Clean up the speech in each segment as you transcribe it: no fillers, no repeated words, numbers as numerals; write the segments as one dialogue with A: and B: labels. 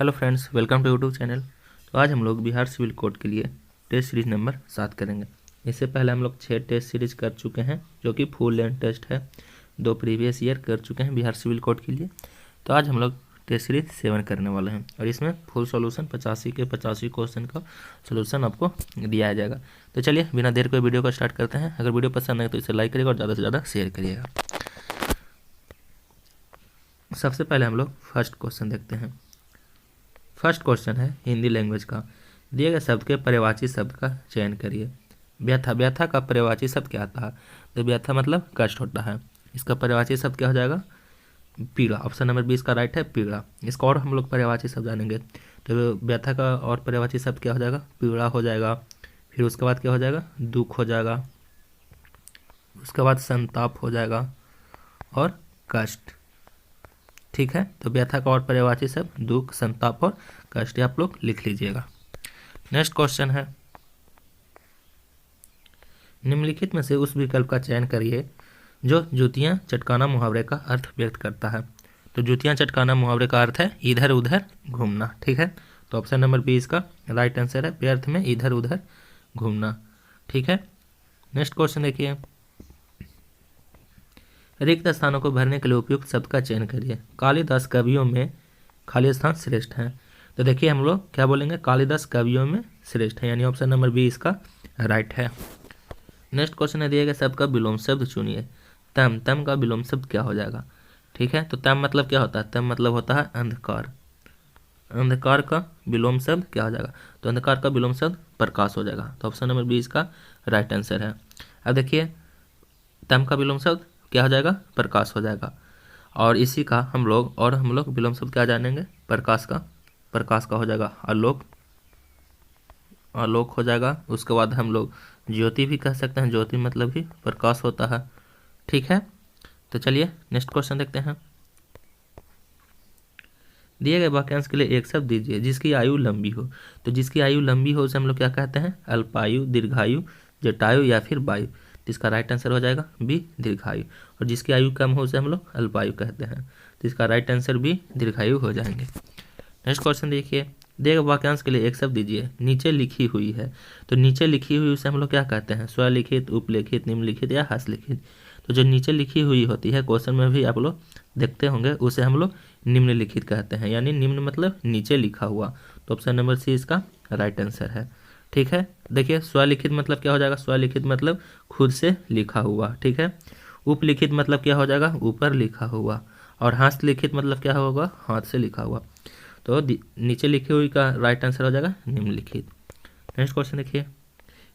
A: Hello friends, welcome to YouTube channel. तो आज हम लोग बिहार सिविल कोड के लिए टेस्ट सीरीज नंबर 7 करेंगे। इससे पहले हम लोग 6 टेस्ट सीरीज कर चुके हैं जो कि फुल लेंथ टेस्ट है। 2 प्रीवियस ईयर कर चुके हैं बिहार सिविल कोड के लिए। तो आज हम लोग टेस्ट सीरीज 7 करने वाले हैं और इसमें फुल सॉल्यूशन 85 के 85 क्वेश्चन का सॉल्यूशन आपको दिया जाएगा। तो चलिए बिना देर के वीडियो को स्टार्ट करते हैं। अगर वीडियो पसंद आए तो इसे लाइक करिएगा और ज़्यादा से ज़्यादा शेयर करिएगा। सबसे पहले हम लोग फर्स्ट क्वेश्चन देखते हैं। फर्स्ट क्वेश्चन है हिंदी लैंग्वेज का। दिए गए शब्द के पर्यायवाची शब्द का चयन करिए। व्यथा, व्यथा का पर्यायवाची शब्द क्या आता है? तो व्यथा मतलब कष्ट होता है। इसका पर्यायवाची शब्द क्या हो जाएगा? पीड़ा। ऑप्शन नंबर 20 का राइट है पीड़ा। इसका और हम लोग पर्यायवाची शब्द जानेंगे। तो व्यथा का और पर्यायवाची शब्द क्या हो जाएगा? पीड़ा हो जाएगा। फिर उसके बाद क्या हो जाएगा? दुख हो जाएगा। उसके बाद संताप हो जाएगा और कष्ट। ठीक है, तो व्यथा का और पर्यायवाची शब्द दुख, संताप और कष्ट, आप लोग लिख लीजिएगा। नेक्स्ट क्वेश्चन है, निम्नलिखित में से उस विकल्प का चयन करिए जो जुतियां चटकाना मुहावरे का अर्थ व्यक्त करता है। तो जुतियां चटकाना मुहावरे का अर्थ है इधर उधर घूमना। ठीक है, तो ऑप्शन नंबर 20 का राइट आंसर है व्यर्थ में इधर उधर घूमना। ठीक है, नेक्स्ट क्वेश्चन देखिए, रिक्त स्थानों को भरने के लिए उपयुक्त शब्द का चयन करिए। कालिदास कवियों में खाली स्थान श्रेष्ठ हैं। तो देखिए हम लोग क्या बोलेंगे? कालिदास कवियों में श्रेष्ठ है, यानी ऑप्शन नंबर 20 का राइट है। नेक्स्ट क्वेश्चन है, दिए गए शब्द का विलोम शब्द चुनिए। तम, तम का विलोम शब्द क्या हो जाएगा? ठीक है, तो तम मतलब क्या होता है? तम मतलब होता है अंधकार। अंधकार का विलोम शब्द क्या हो जाएगा? तो अंधकार का विलोम शब्द प्रकाश हो जाएगा। तो ऑप्शन नंबर 20 का राइट आंसर है। अब देखिए तम का विलोम शब्द क्या हो जाएगा? प्रकाश हो जाएगा। और इसी का हम लोग विलोम शब्द क्या जानेंगे? प्रकाश का हो जाएगा आलोक, आलोक हो जाएगा। उसके बाद हम लोग ज्योति भी कह सकते हैं, ज्योति मतलब भी प्रकाश होता है। ठीक है, तो चलिए नेक्स्ट क्वेश्चन देखते हैं। दिए गए वाक्यांश के लिए एक शब्द दीजिए जिसकी आयु लंबी हो। तो जिसकी आयु लंबी हो उसे हम लोग क्या कहते हैं? अल्पायु, दीर्घायु, जटायु या फिर वायु। तो इसका राइट आंसर हो जाएगा बी, दीर्घायु। और जिसकी आयु कम हो उसे हम लोग अल्पायु कहते हैं। तो इसका राइट आंसर भी दीर्घायु हो जाएंगे। नेक्स्ट क्वेश्चन देखिए, दिए गए वाक्यांश के लिए एक शब्द दीजिए नीचे लिखी हुई है। तो नीचे लिखी हुई उसे हम लोग क्या कहते हैं? स्वलिखित, उपलिखित, निम्नलिखित या हस्तलिखित। तो जो नीचे लिखी हुई होती है, क्वेश्चन में भी आप लोग देखते होंगे, उसे हम लोग निम्नलिखित कहते हैं, यानी निम्न मतलब नीचे लिखा हुआ। तो ऑप्शन नंबर सी इसका राइट आंसर है। ठीक है, देखिए स्वलिखित मतलब क्या हो जाएगा? स्वलिखित मतलब खुद से लिखा हुआ। ठीक है, उपलिखित मतलब क्या हो जाएगा? ऊपर लिखा हुआ। और हस्तलिखित मतलब क्या होगा? हाथ से लिखा हुआ। तो नीचे लिखी हुई का राइट आंसर हो जाएगा निम्नलिखित। नेक्स्ट क्वेश्चन देखिए,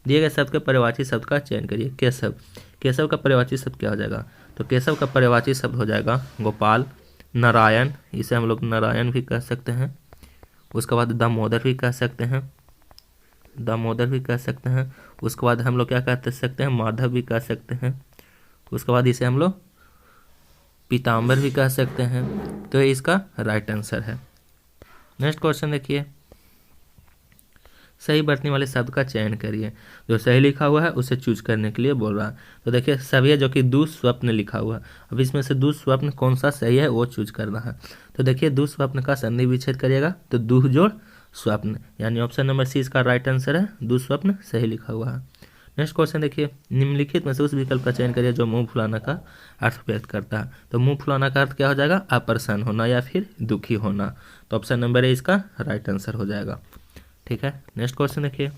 A: दिए गए शब्द के पर्यायवाची शब्द का चयन करिए। केशव, केशव का पर्यायवाची शब्द क्या हो जाएगा? तो केशव का पर्यायवाची शब्द हो जाएगा गोपाल, नारायण, इसे हम लोग नारायण भी कह सकते हैं। उसके बाद दामोदर भी कह सकते हैं, दामोदर भी कह सकते हैं। उसके बाद हम लोग क्या कह सकते हैं? माधव भी कह सकते हैं। उसके बाद इसे हम लोग पीताम्बर भी कह सकते हैं। तो ये इसका राइट आंसर है। नेक्स्ट क्वेश्चन देखिए, सही बरतने वाले शब्द का चयन करिए। जो सही लिखा हुआ है उसे चूज करने के लिए बोल रहा है। तो देखिए सभी है जो कि दुस्वप्न लिखा हुआ है। अब इसमें से दुस्वप्न कौन सा सही है वो चूज करना है। तो देखिए दुस्वप्न का संधि विच्छेद करिएगा तो दुह जोड़ स्वप्न, यानी ऑप्शन नंबर सी इसका राइट आंसर है। दुस्वप्न सही लिखा हुआ है। नेक्स्ट क्वेश्चन देखिए, निम्नलिखित में से उस विकल्प का चयन करिए जो मुंह फुलाना का अर्थ व्यक्त करता है। तो मुंह फुलाना का अर्थ क्या हो जाएगा? अप्रसन्न होना या फिर दुखी होना। तो ऑप्शन नंबर ए इसका राइट आंसर हो जाएगा। ठीक है, नेक्स्ट क्वेश्चन देखिए,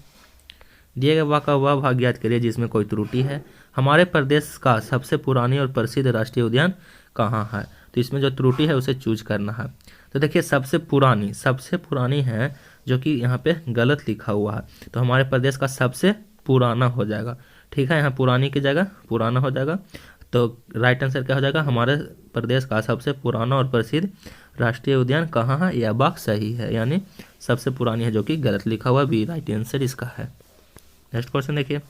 A: दिए गए वाक्य का वह भाग याद करिए जिसमें कोई त्रुटि है। हमारे प्रदेश का सबसे पुरानी और प्रसिद्ध राष्ट्रीय उद्यान कहाँ है? तो इसमें जो त्रुटि है उसे चूज करना है। तो देखिए सबसे पुरानी है जो कि यहाँ पे गलत लिखा हुआ है। तो हमारे प्रदेश का सबसे पुराना हो जाएगा। ठीक है, यहाँ पुरानी की जगह पुराना हो जाएगा। तो राइट आंसर क्या हो जाएगा? हमारे प्रदेश का सबसे पुराना और प्रसिद्ध राष्ट्रीय उद्यान कहाँ है? यह वाक्य सही है, यानी सबसे पुरानी है जो कि गलत लिखा हुआ, बी राइट आंसर इसका है। नेक्स्ट क्वेश्चन देखिए,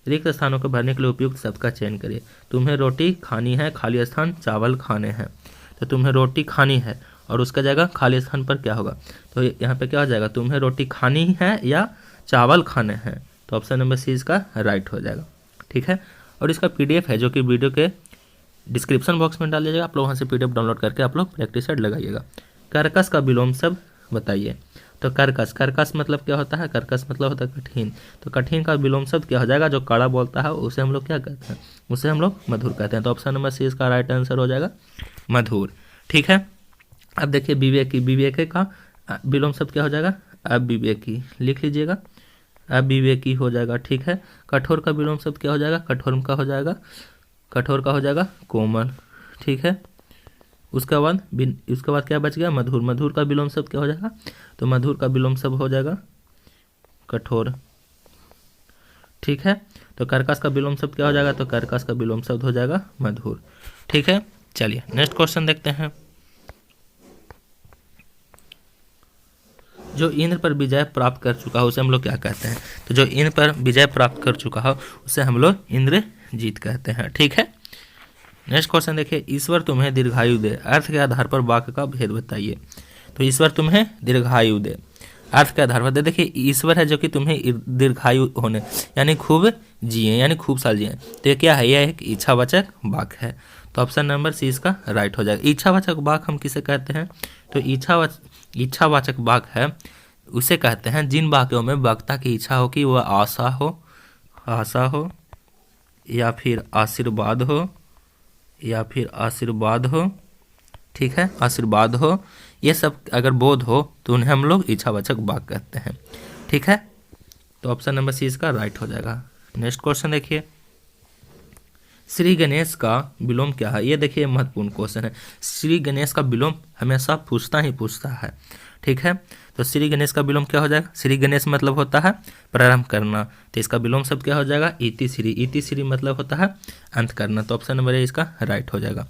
A: रिक्त स्थानों को भरने के लिए उपयुक्त शब्द का चयन करिए। तुम्हें रोटी खानी है, खाली स्थान चावल खाने हैं। तो तुम्हें रोटी खानी है और उसका जगह खाली स्थान पर क्या होगा? तो यहाँ पे क्या हो जाएगा? तुम्हें रोटी खानी है या चावल खाने हैं। तो ऑप्शन नंबर सी इसका राइट हो जाएगा। ठीक है, और इसका पीडीएफ है जो कि वीडियो के डिस्क्रिप्शन बॉक्स में डाल दीजिएगा। आप लोग वहाँ से पीडीएफ डाउनलोड करके आप लोग प्रैक्टिस सेट लगाइएगा। कर्कश का विलोम शब्द बताइए। तो कर्कश, कर्कश मतलब क्या होता है? कर्कश मतलब होता है कठिन। तो कठिन का विलोम शब्द क्या हो जाएगा? जो कड़ा बोलता है उसे हम लोग क्या कहते हैं? उसे हम लोग मधुर कहते हैं। तो ऑप्शन नंबर सी इसका राइट आंसर हो जाएगा मधुर। ठीक है, अब देखिए विवेकी, विवेकी का विलोम शब्द क्या हो जाएगा? अविवेकी, लिख लीजिएगा, अविवेकी हो जाएगा। ठीक है, कठोर का विलोम शब्द क्या हो जाएगा? कठोर का हो जाएगा, कठोर का हो जाएगा कोमल। ठीक है, उसके बाद क्या बच गया? मधुर, मधुर का विलोम शब्द क्या हो जाएगा? तो मधुर का विलोम शब्द हो जाएगा कठोर। ठीक है, तो कर्कश का विलोम शब्द क्या हो जाएगा? तो कर्कश का विलोम शब्द हो जाएगा मधुर। ठीक है, चलिए नेक्स्ट क्वेश्चन देखते हैं। जो इंद्र पर विजय प्राप्त कर चुका हो उसे हम लोग क्या कहते हैं? तो जो इंद्र पर विजय प्राप्त कर चुका हो उसे हम लोग इंद्रजीत कहते हैं। ठीक है, नेक्स्ट क्वेश्चन देखिए, ईश्वर तुम्हें दीर्घायु दे, अर्थ के आधार पर वाक्य का भेद बताइए। तो ईश्वर तुम्हें दीर्घायु दे, अर्थ के आधार पर दे। देखिए ईश्वर है जो कि तुम्हें दीर्घायु होने यानी खूब जिए, यानी खूब साल जिए। तो ये क्या है? यह एक इच्छावाचक वाक्य है। तो ऑप्शन नंबर सी इसका राइट हो जाएगा। इच्छावाचक वाक्य हम किसे कहते हैं? तो इच्छावाचक वाक्य है उसे कहते हैं जिन वाक्यों में वक्ता की इच्छा हो कि वह आशा हो या फिर आशीर्वाद हो, ठीक है, आशीर्वाद हो, ये सब अगर बोध हो तो उन्हें हम लोग इच्छावाचक वाक्य कहते हैं। ठीक है, तो ऑप्शन नंबर सी इसका राइट हो जाएगा। नेक्स्ट क्वेश्चन देखिए, श्री गणेश का विलोम क्या है? ये देखिए महत्वपूर्ण क्वेश्चन है। श्री गणेश का विलोम हमेशा पूछता है। ठीक है, तो श्री गणेश का विलोम क्या हो जाएगा? श्री गणेश मतलब होता है प्रारंभ करना, तो इसका विलोम शब्द क्या हो जाएगा? इति श्री, इति श्री मतलब होता है अंत करना। तो ऑप्शन नंबर ए इसका राइट हो जाएगा।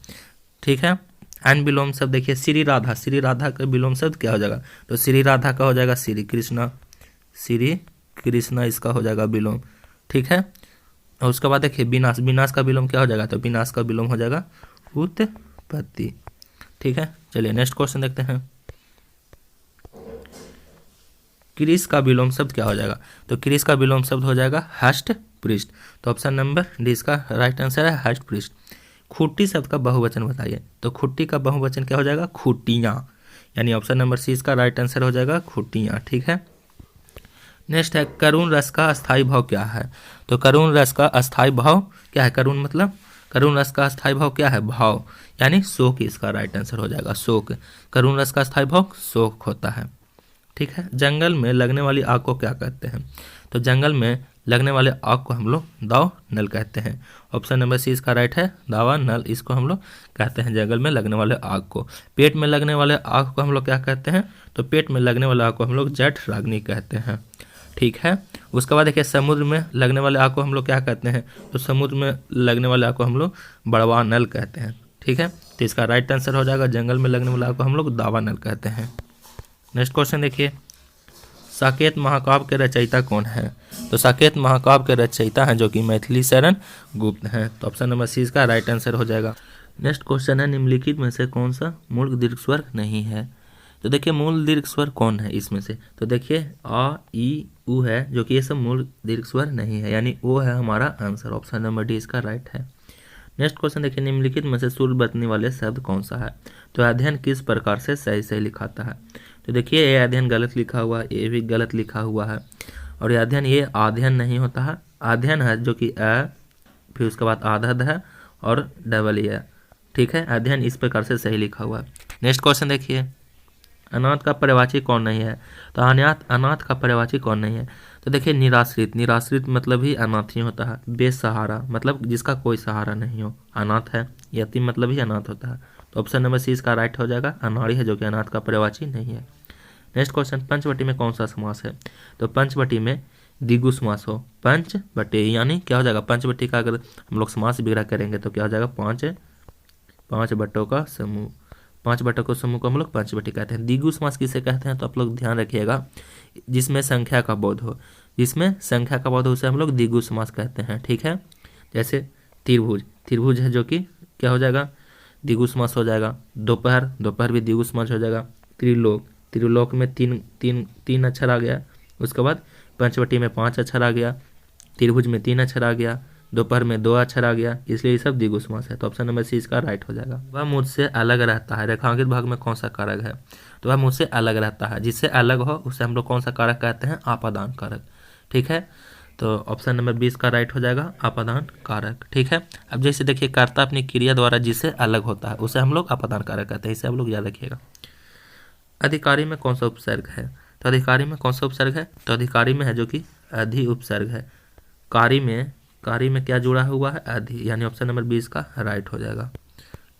A: ठीक है, अन्य विलोम शब्द देखिए, श्री राधा, श्री राधा का विलोम शब्द क्या हो जाएगा? तो श्री राधा का हो जाएगा श्री कृष्णा, श्री कृष्णा इसका हो जाएगा विलोम। ठीक है, और उसके बाद देखिए विनाश, विनाश का विलोम क्या हो जाएगा? तो विनाश का विलोम हो जाएगा उत्पत्ति। ठीक है, चलिए नेक्स्ट क्वेश्चन देखते हैं। क्रिस का विलोम शब्द क्या हो जाएगा? तो क्रिस का विलोम शब्द हो जाएगा हष्ट पृष्ठ। तो ऑप्शन नंबर डी इसका राइट आंसर है हष्ट पृष्ठ। खुट्टी शब्द का बहुवचन बताइए। तो खुट्टी का बहुवचन क्या हो जाएगा? खुट्टियाँ, यानी ऑप्शन नंबर सी इसका राइट आंसर हो जाएगा खुट्टियाँ। ठीक है, नेक्स्ट है करुण रस का अस्थायी भाव क्या है? तो करुण रस का अस्थायी भाव क्या है? करुण मतलब करुण रस का अस्थायी भाव क्या है? भाव, यानी शोक इसका राइट आंसर हो जाएगा शोक। करुण रस का अस्थायी भाव शोक होता है। ठीक है, जंगल में लगने वाली आग को क्या कहते हैं? तो जंगल में लगने वाले आग को हम लोग दाव नल कहते हैं। ऑप्शन नंबर सी इसका राइट है, दावा नल इसको हम लोग कहते हैं जंगल में लगने वाले आग को। पेट में लगने वाले आग को हम लोग क्या कहते हैं? तो पेट में लगने वाले आग को हम लोग जठ राग्नि कहते हैं। ठीक है, उसके बाद देखिए समुद्र में लगने वाले आग को हम लोग क्या कहते हैं? तो समुद्र में लगने वाले आग को हम लोग बड़वा नल कहते हैं। ठीक है, तो इसका राइट आंसर हो जाएगा जंगल में लगने वाले आग को हम लोग दावा नल कहते हैं। नेक्स्ट क्वेश्चन देखिए, साकेत महाकाव्य के रचयिता कौन है? तो साकेत महाकाव्य के रचयिता हैं जो कि मैथिली शरण गुप्त हैं। तो ऑप्शन नंबर सी इसका राइट आंसर हो जाएगा। नेक्स्ट क्वेश्चन है, निम्नलिखित में से कौन सा मूल दीर्घ स्वर नहीं है? तो देखिए मूल दीर्घ स्वर कौन है इसमें से? तो देखिए आ ई उ है जो कि ये सब मूल दीर्घ स्वर नहीं है, यानी ओ है हमारा आंसर। ऑप्शन नंबर डी इसका राइट है। नेक्स्ट क्वेश्चन देखिए, निम्नलिखित में से शुद्ध बरतने वाले शब्द कौन सा है? तो अध्ययन किस प्रकार से सही लिखाता है? तो देखिए ये अध्ययन गलत लिखा हुआ है, ये भी गलत लिखा हुआ है, और ये अध्ययन ये अध्ययन नहीं होता है, अध्ययन है जो कि फिर उसके बाद आधद है और डबल ए। ठीक है, अध्ययन इस प्रकार से सही लिखा हुआ है। नेक्स्ट क्वेश्चन देखिए, अनाथ का पर्यायवाची कौन नहीं है? तो अनाथ का पर्यायवाची कौन नहीं है? तो देखिए निराश्रित, निराश्रित मतलब ही अनाथ ही होता है। बेसहारा मतलब जिसका कोई सहारा नहीं हो, अनाथ है। यतीम मतलब ही अनाथ होता है। तो ऑप्शन नंबर सी इसका राइट हो जाएगा, अनाड़ी है जो कि अनाथ का पर्यायवाची नहीं है। नेक्स्ट क्वेश्चन, पंचवटी में कौन सा समास है? तो पंचवटी में द्विगु समास हो, पंचवटी यानी क्या हो जाएगा? पंचवटी का अगर हम लोग समास विग्रह करेंगे तो क्या हो जाएगा? पांच बट्टों का समूह, पांच बट्टों के समूह को हम लोग पंचवटी कहते हैं। द्विगु समास किसे कहते हैं? तो आप लोग ध्यान रखिएगा, जिसमें संख्या का बोध हो, जिसमें संख्या का बोध हो उसे हम लोग द्विगु समास कहते हैं। ठीक है, जैसे त्रिभुज, त्रिभुज है जो कि क्या हो जाएगा? द्विगु समास हो जाएगा। दोपहर, दोपहर भी द्विगु समास हो जाएगा। त्रिलोक, त्रिलोक में तीन अक्षर आ गया। उसके बाद पंचवटी में 5 अक्षर आ गया। त्रिभुज में 3 अक्षर आ गया। दोपहर में 2 अक्षर आ गया, इसलिए ये सब द्विगु समास है। तो ऑप्शन नंबर सी इसका राइट हो जाएगा। वह मुझसे अलग रहता है, रेखांकित भाग में कौन सा कारक है? तो वह मुझसे अलग रहता है, जिससे अलग हो उसे हम लोग कौन सा कारक कहते हैं? आपादान कारक। ठीक है, तो ऑप्शन नंबर 20 का राइट हो जाएगा आपादान कारक। ठीक है, अब जैसे देखिए कर्ता अपनी क्रिया द्वारा जिससे अलग होता है उसे हम लोग आपादान कारक कहते हैं, इसे हम लोग याद रखिएगा। अधिकारी में कौन सा उपसर्ग है? तो अधिकारी में कौन सा उपसर्ग है? तो अधिकारी में है जो कि अधि उपसर्ग है। कारी में क्या जुड़ा हुआ है? अधि, यानी ऑप्शन नंबर 20 का राइट हो जाएगा।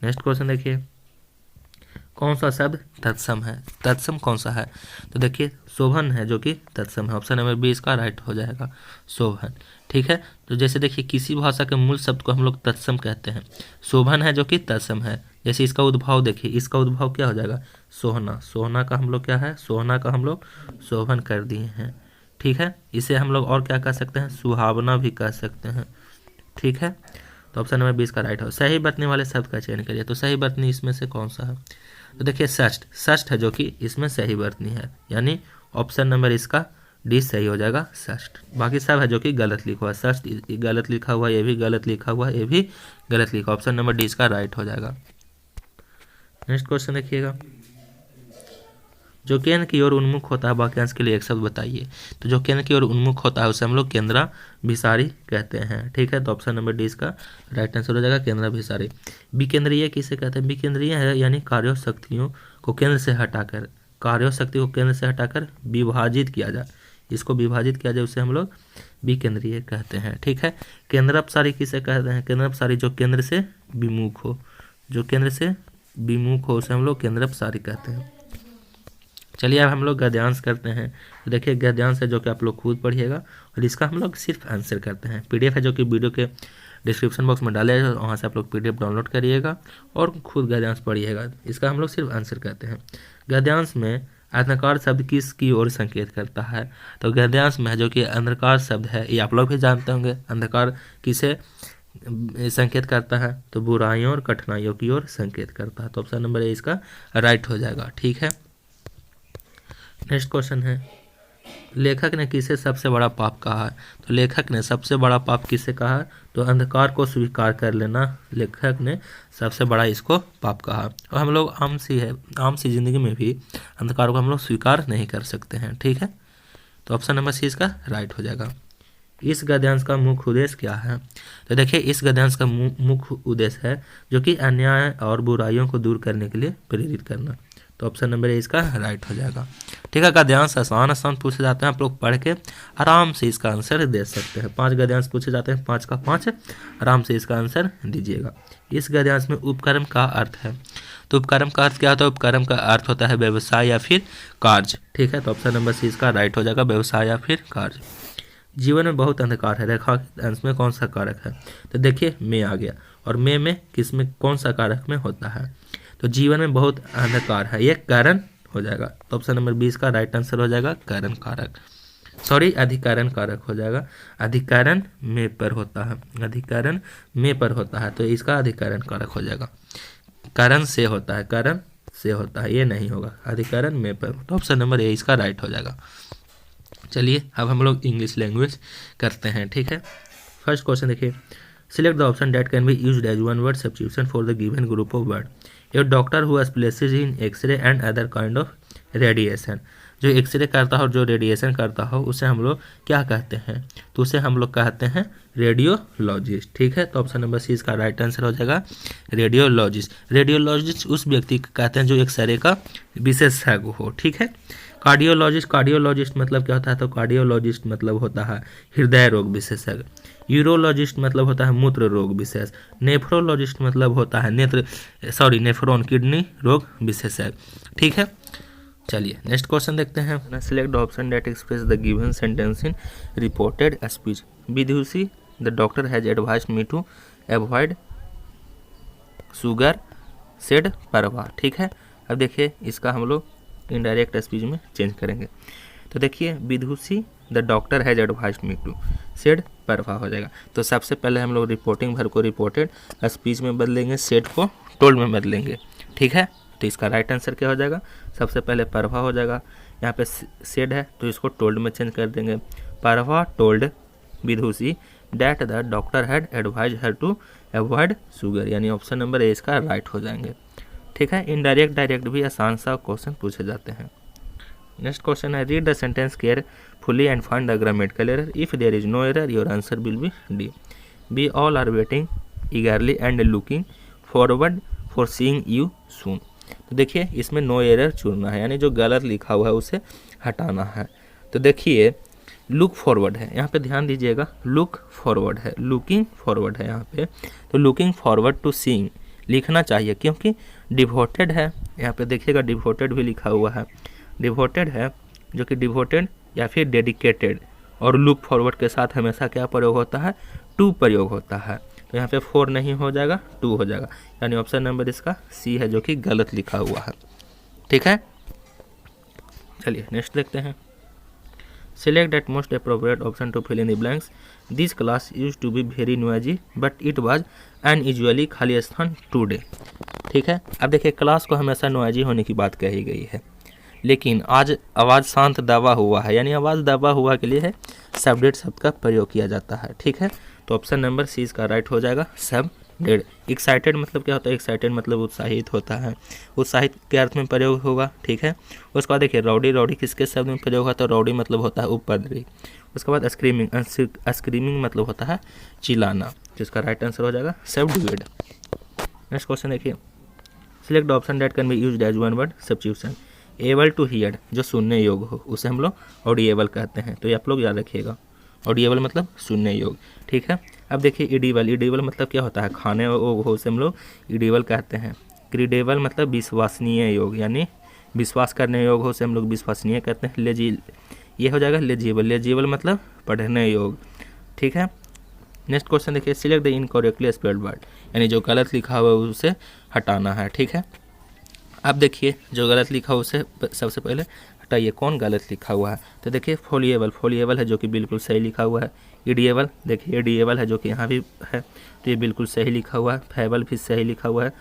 A: नेक्स्ट क्वेश्चन देखिए, कौन सा शब्द तत्सम है? तत्सम कौन सा है? तो देखिए शोभन है जो कि तत्सम है, ऑप्शन नंबर 20 का राइट हो जाएगा शोभन। ठीक है, तो जैसे देखिए किसी भाषा के मूल शब्द को हम लोग तत्सम कहते हैं, शोभन है जो कि तत्सम है। जैसे इसका उद्भव देखिए, इसका उद्भव क्या हो जाएगा? सोहना। सोहना का हम लोग क्या है? सोहना का हम लोग शोभन कर दिए हैं। ठीक है, इसे हम लोग और क्या कह सकते हैं? सुहावना भी कह सकते हैं। ठीक है, तो ऑप्शन नंबर 20 का राइट हो। सही बरतने वाले शब्द का चयन करिए। तो सही बरतनी इसमें से कौन सा है? तो देखिए षष्ठ है जो कि इसमें सही बरतनी है, यानी ऑप्शन नंबर इसका डी सही हो जाएगा, षष्ठ। बाकी सब है जो कि गलत लिखा हुआ है। षष्ठ गलत लिखा हुआ, ये भी गलत लिखा हुआ, ये भी गलत लिखा। ऑप्शन नंबर डी इसका राइट हो जाएगा। नेक्स्ट क्वेश्चन देखिएगा, जो केंद्र की ओर उन्मुख होता है वाक्यांश के लिए एक शब्द बताइए। तो जो केंद्र की ओर उन्मुख होता है उसे हम लोग केंद्राभिसारी कहते हैं। ठीक है, तो ऑप्शन नंबर डी इसका राइट आंसर हो जाएगा, केंद्राभिसारी। विकेंद्रीय किसे कहते हैं? विकेंद्रीय है यानी कार्यों शक्तियों को केंद्र से हटाकर, कार्यों शक्ति को केंद्र से हटाकर विभाजित किया जाए, इसको विभाजित किया जाए उसे हम लोग विकेंद्रीय कहते हैं। ठीक है, केंद्रापसारी किसे कहते हैं? केंद्रापसारी जो केंद्र से विमुख हो, जो केंद्र से विमुख हो उसे हम लोग केंद्रापसारी कहते हैं। चलिए अब हम लोग गद्यांश करते हैं। तो देखिए गद्यांश है जो कि आप लोग खुद पढ़िएगा और इसका हम लोग सिर्फ आंसर करते हैं। पीडीएफ है जो कि वीडियो के डिस्क्रिप्शन बॉक्स में डाले जाए, वहाँ से आप लोग पीडीएफ डाउनलोड करिएगा और खुद गद्यांश पढ़िएगा। इसका हम लोग सिर्फ आंसर करते हैं। गद्यांश में अंधकार शब्द किसकी ओर संकेत करता है? तो गद्यांश में है जो कि अंधकार शब्द है, ये आप लोग भी जानते होंगे। अंधकार किसे संकेत करता है? तो बुराइयों और कठिनाइयों की ओर संकेत करता है। तो ऑप्शन नंबर ए इसका राइट हो जाएगा। ठीक है, नेक्स्ट क्वेश्चन है, लेखक ने किसे सबसे बड़ा पाप कहा है? तो लेखक ने सबसे बड़ा पाप किसे कहा? तो अंधकार को स्वीकार कर लेना, लेखक ने सबसे बड़ा इसको पाप कहा। और हम लोग आम सी जिंदगी में भी अंधकार को हम लोग स्वीकार नहीं कर सकते हैं। ठीक है, तो ऑप्शन नंबर सी इसका राइट हो जाएगा। इस गद्यांश का मुख्य उद्देश्य क्या है? तो देखिए इस गद्यांश का मुख्य उद्देश्य है जो कि अन्याय और बुराइयों को दूर करने के लिए प्रेरित करना। तो ऑप्शन नंबर ए इसका राइट हो जाएगा। ठीक है, गद्यांश आसान पूछे जाते हैं, आप लोग पढ़ के आराम से इसका आंसर दे सकते हैं। 5 गद्यांश पूछे जाते हैं, 5 का 5 आराम से इसका आंसर दीजिएगा। इस गद्यांश में उपक्रम का अर्थ है। तो उपक्रम का अर्थ क्या होता है? उपक्रम का अर्थ होता है व्यवसाय या फिर कार्य। ठीक है, तो ऑप्शन नंबर सी इसका राइट हो जाएगा, व्यवसाय या फिर कार्य। जीवन में बहुत अंधकार है, रेखांकित अंश में कौन सा कारक है? तो देखिए में आ गया, और में किस में कौन सा कारक में होता है? तो जीवन में बहुत अंधकार है, ये कारण हो जाएगा। तो ऑप्शन नंबर 20 का राइट आंसर हो जाएगा कारण कारक, सॉरी अधिकरण कारक हो जाएगा। अधिकरण में पर होता है, अधिकरण में पर होता है, तो इसका अधिकरण कारक हो जाएगा। कारण से होता है, कारण से होता है, ये नहीं होगा, अधिकरण में पर। तो ऑप्शन नंबर ए इसका राइट हो जाएगा। चलिए अब हम लोग इंग्लिश लैंग्वेज करते हैं। ठीक है, फर्स्ट क्वेश्चन देखिए, select the option that can be used as one word substitution for the given group of word. A doctor who specialises in x-ray and other kind of radiation. जो x-ray करता हो, जो radiation करता हो, उसे हम लोग क्या कहते हैं? तो उसे हम लोग कहते हैं रेडियोलॉजिस्ट। ठीक है, तो ऑप्शन नंबर सी इसका राइट आंसर हो जाएगा रेडियोलॉजिस्ट। रेडियोलॉजिस्ट उस व्यक्ति को कहते हैं जो एक्सरे का विशेषज्ञ हो। ठीक है, कार्डियोलॉजिस्ट मतलब क्या होता है? तो कार्डियोलॉजिस्ट मतलब होता है हृदय रोग विशेषज्ञ। यूरोलॉजिस्ट मतलब होता है मूत्र रोग विशेषज्ञ। नेफ्रोलॉजिस्ट मतलब होता है नेफ्रॉन किडनी रोग विशेषज्ञ। ठीक है, चलिए नेक्स्ट क्वेश्चन देखते हैं। Select the option that express the given sentence in reported speech. Vidushi the doctor has advised me to avoid sugar said Parva. ठीक है, अब देखिए इसका हम लोग इनडायरेक्ट स्पीच में चेंज करेंगे। तो देखिए Vidushi the doctor has advised me to said परवा हो जाएगा। तो सबसे पहले हम लोग रिपोर्टिंग भर को रिपोर्टेड स्पीच में बदलेंगे, सेड को टोल्ड में बदलेंगे। ठीक है, तो इसका राइट आंसर क्या हो जाएगा? सबसे पहले परवा हो जाएगा, यहाँ पे सेड है तो इसको टोल्ड में चेंज कर देंगे। Parva told Vidushi that the doctor had advise her to avoid sugar, यानी ऑप्शन नंबर ए इसका राइट हो जाएंगे। ठीक है, इनडायरेक्ट डायरेक्ट भी आसान सा क्वेश्चन पूछे जाते हैं। नेक्स्ट क्वेश्चन है read the sentence carefully and find the grammatical error, if there is no error your answer will be D. We all are waiting eagerly and looking forward for seeing you soon. तो देखिए इसमें no error चुनना है, यानी जो गलत लिखा हुआ है उसे हटाना है। तो देखिए लुक फॉरवर्ड है, यहाँ पे ध्यान दीजिएगा, लुक फॉरवर्ड है, लुकिंग फॉरवर्ड है यहाँ पे। तो लुकिंग फॉरवर्ड टू सीइंग लिखना चाहिए, क्योंकि डिवोटेड है, यहाँ पे देखिएगा डिवोटेड भी लिखा हुआ है, डिवोटेड है, जो कि डिवोटेड या फिर डेडिकेटेड, और लुक फॉरवर्ड के साथ हमेशा क्या प्रयोग होता है, टू प्रयोग होता है। तो यहाँ पे 4 नहीं हो जाएगा, 2 हो जाएगा, यानी ऑप्शन नंबर इसका सी है, जो कि गलत लिखा हुआ है। ठीक है, चलिए नेक्स्ट देखते हैं। Select that most appropriate option to fill in the blanks. This class used to be very noisy, but it was unusually खाली स्थान today. ठीक है, अब देखिए क्लास को हमेशा नोइजी होने की बात कही गई है, लेकिन आज आवाज़ शांत दबा हुआ है, यानी आवाज़ दबा हुआ के लिए है सबडेट शब्द का प्रयोग किया जाता है। ठीक है, तो ऑप्शन नंबर सी इसका राइट हो जाएगा, सब डेड। एक्साइटेड मतलब क्या होता है, एक्साइटेड मतलब उत्साहित होता है, उत्साहित के अर्थ में प्रयोग होगा। ठीक है, उसके बाद देखिए रौडी, रौडी किसके शब्द में प्रयोग होता है, तो रौडी मतलब होता है उपद्रवी। उसके बाद स्क्रीमिंग, स्क्रीमिंग मतलब होता है चिल्लाना, जिसका राइट आंसर हो जाएगा सबड्यूड। नेक्स्ट क्वेश्चन देखिए, select the option that can be used as one word substitution. Able to hear जो सुनने योग्य हो उसे हम लोग ऑडिएबल कहते हैं, तो ये आप लोग याद रखिएगा, ऑडिएबल मतलब सुनने योग्य। ठीक है, अब देखिए इडिबल, इडिबल मतलब क्या होता है, खाने हो से हम लोग इडिबल कहते हैं। क्रीडेबल मतलब विश्वसनीय योग, यानी विश्वास करने योग हो से हम लोग विश्वसनीय कहते हैं। ये हो जाएगा लेजिबल, लेजिबल मतलब पढ़ने योग। ठीक है, नेक्स्ट क्वेश्चन देखिए, select the incorrectly spelled word, यानी जो गलत लिखा हुआ है उसे हटाना है। ठीक है, अब देखिए जो गलत लिखा हुआ उसे सबसे पहले हटाइए, कौन गलत लिखा हुआ है। तो देखिए फोलिएबल, फोलिएबल है जो कि बिल्कुल सही लिखा हुआ है। इडिएबल, देखिए इडिएबल है जो कि यहाँ भी है, तो ये बिल्कुल सही लिखा हुआ है। फेबल भी सही लिखा हुआ है।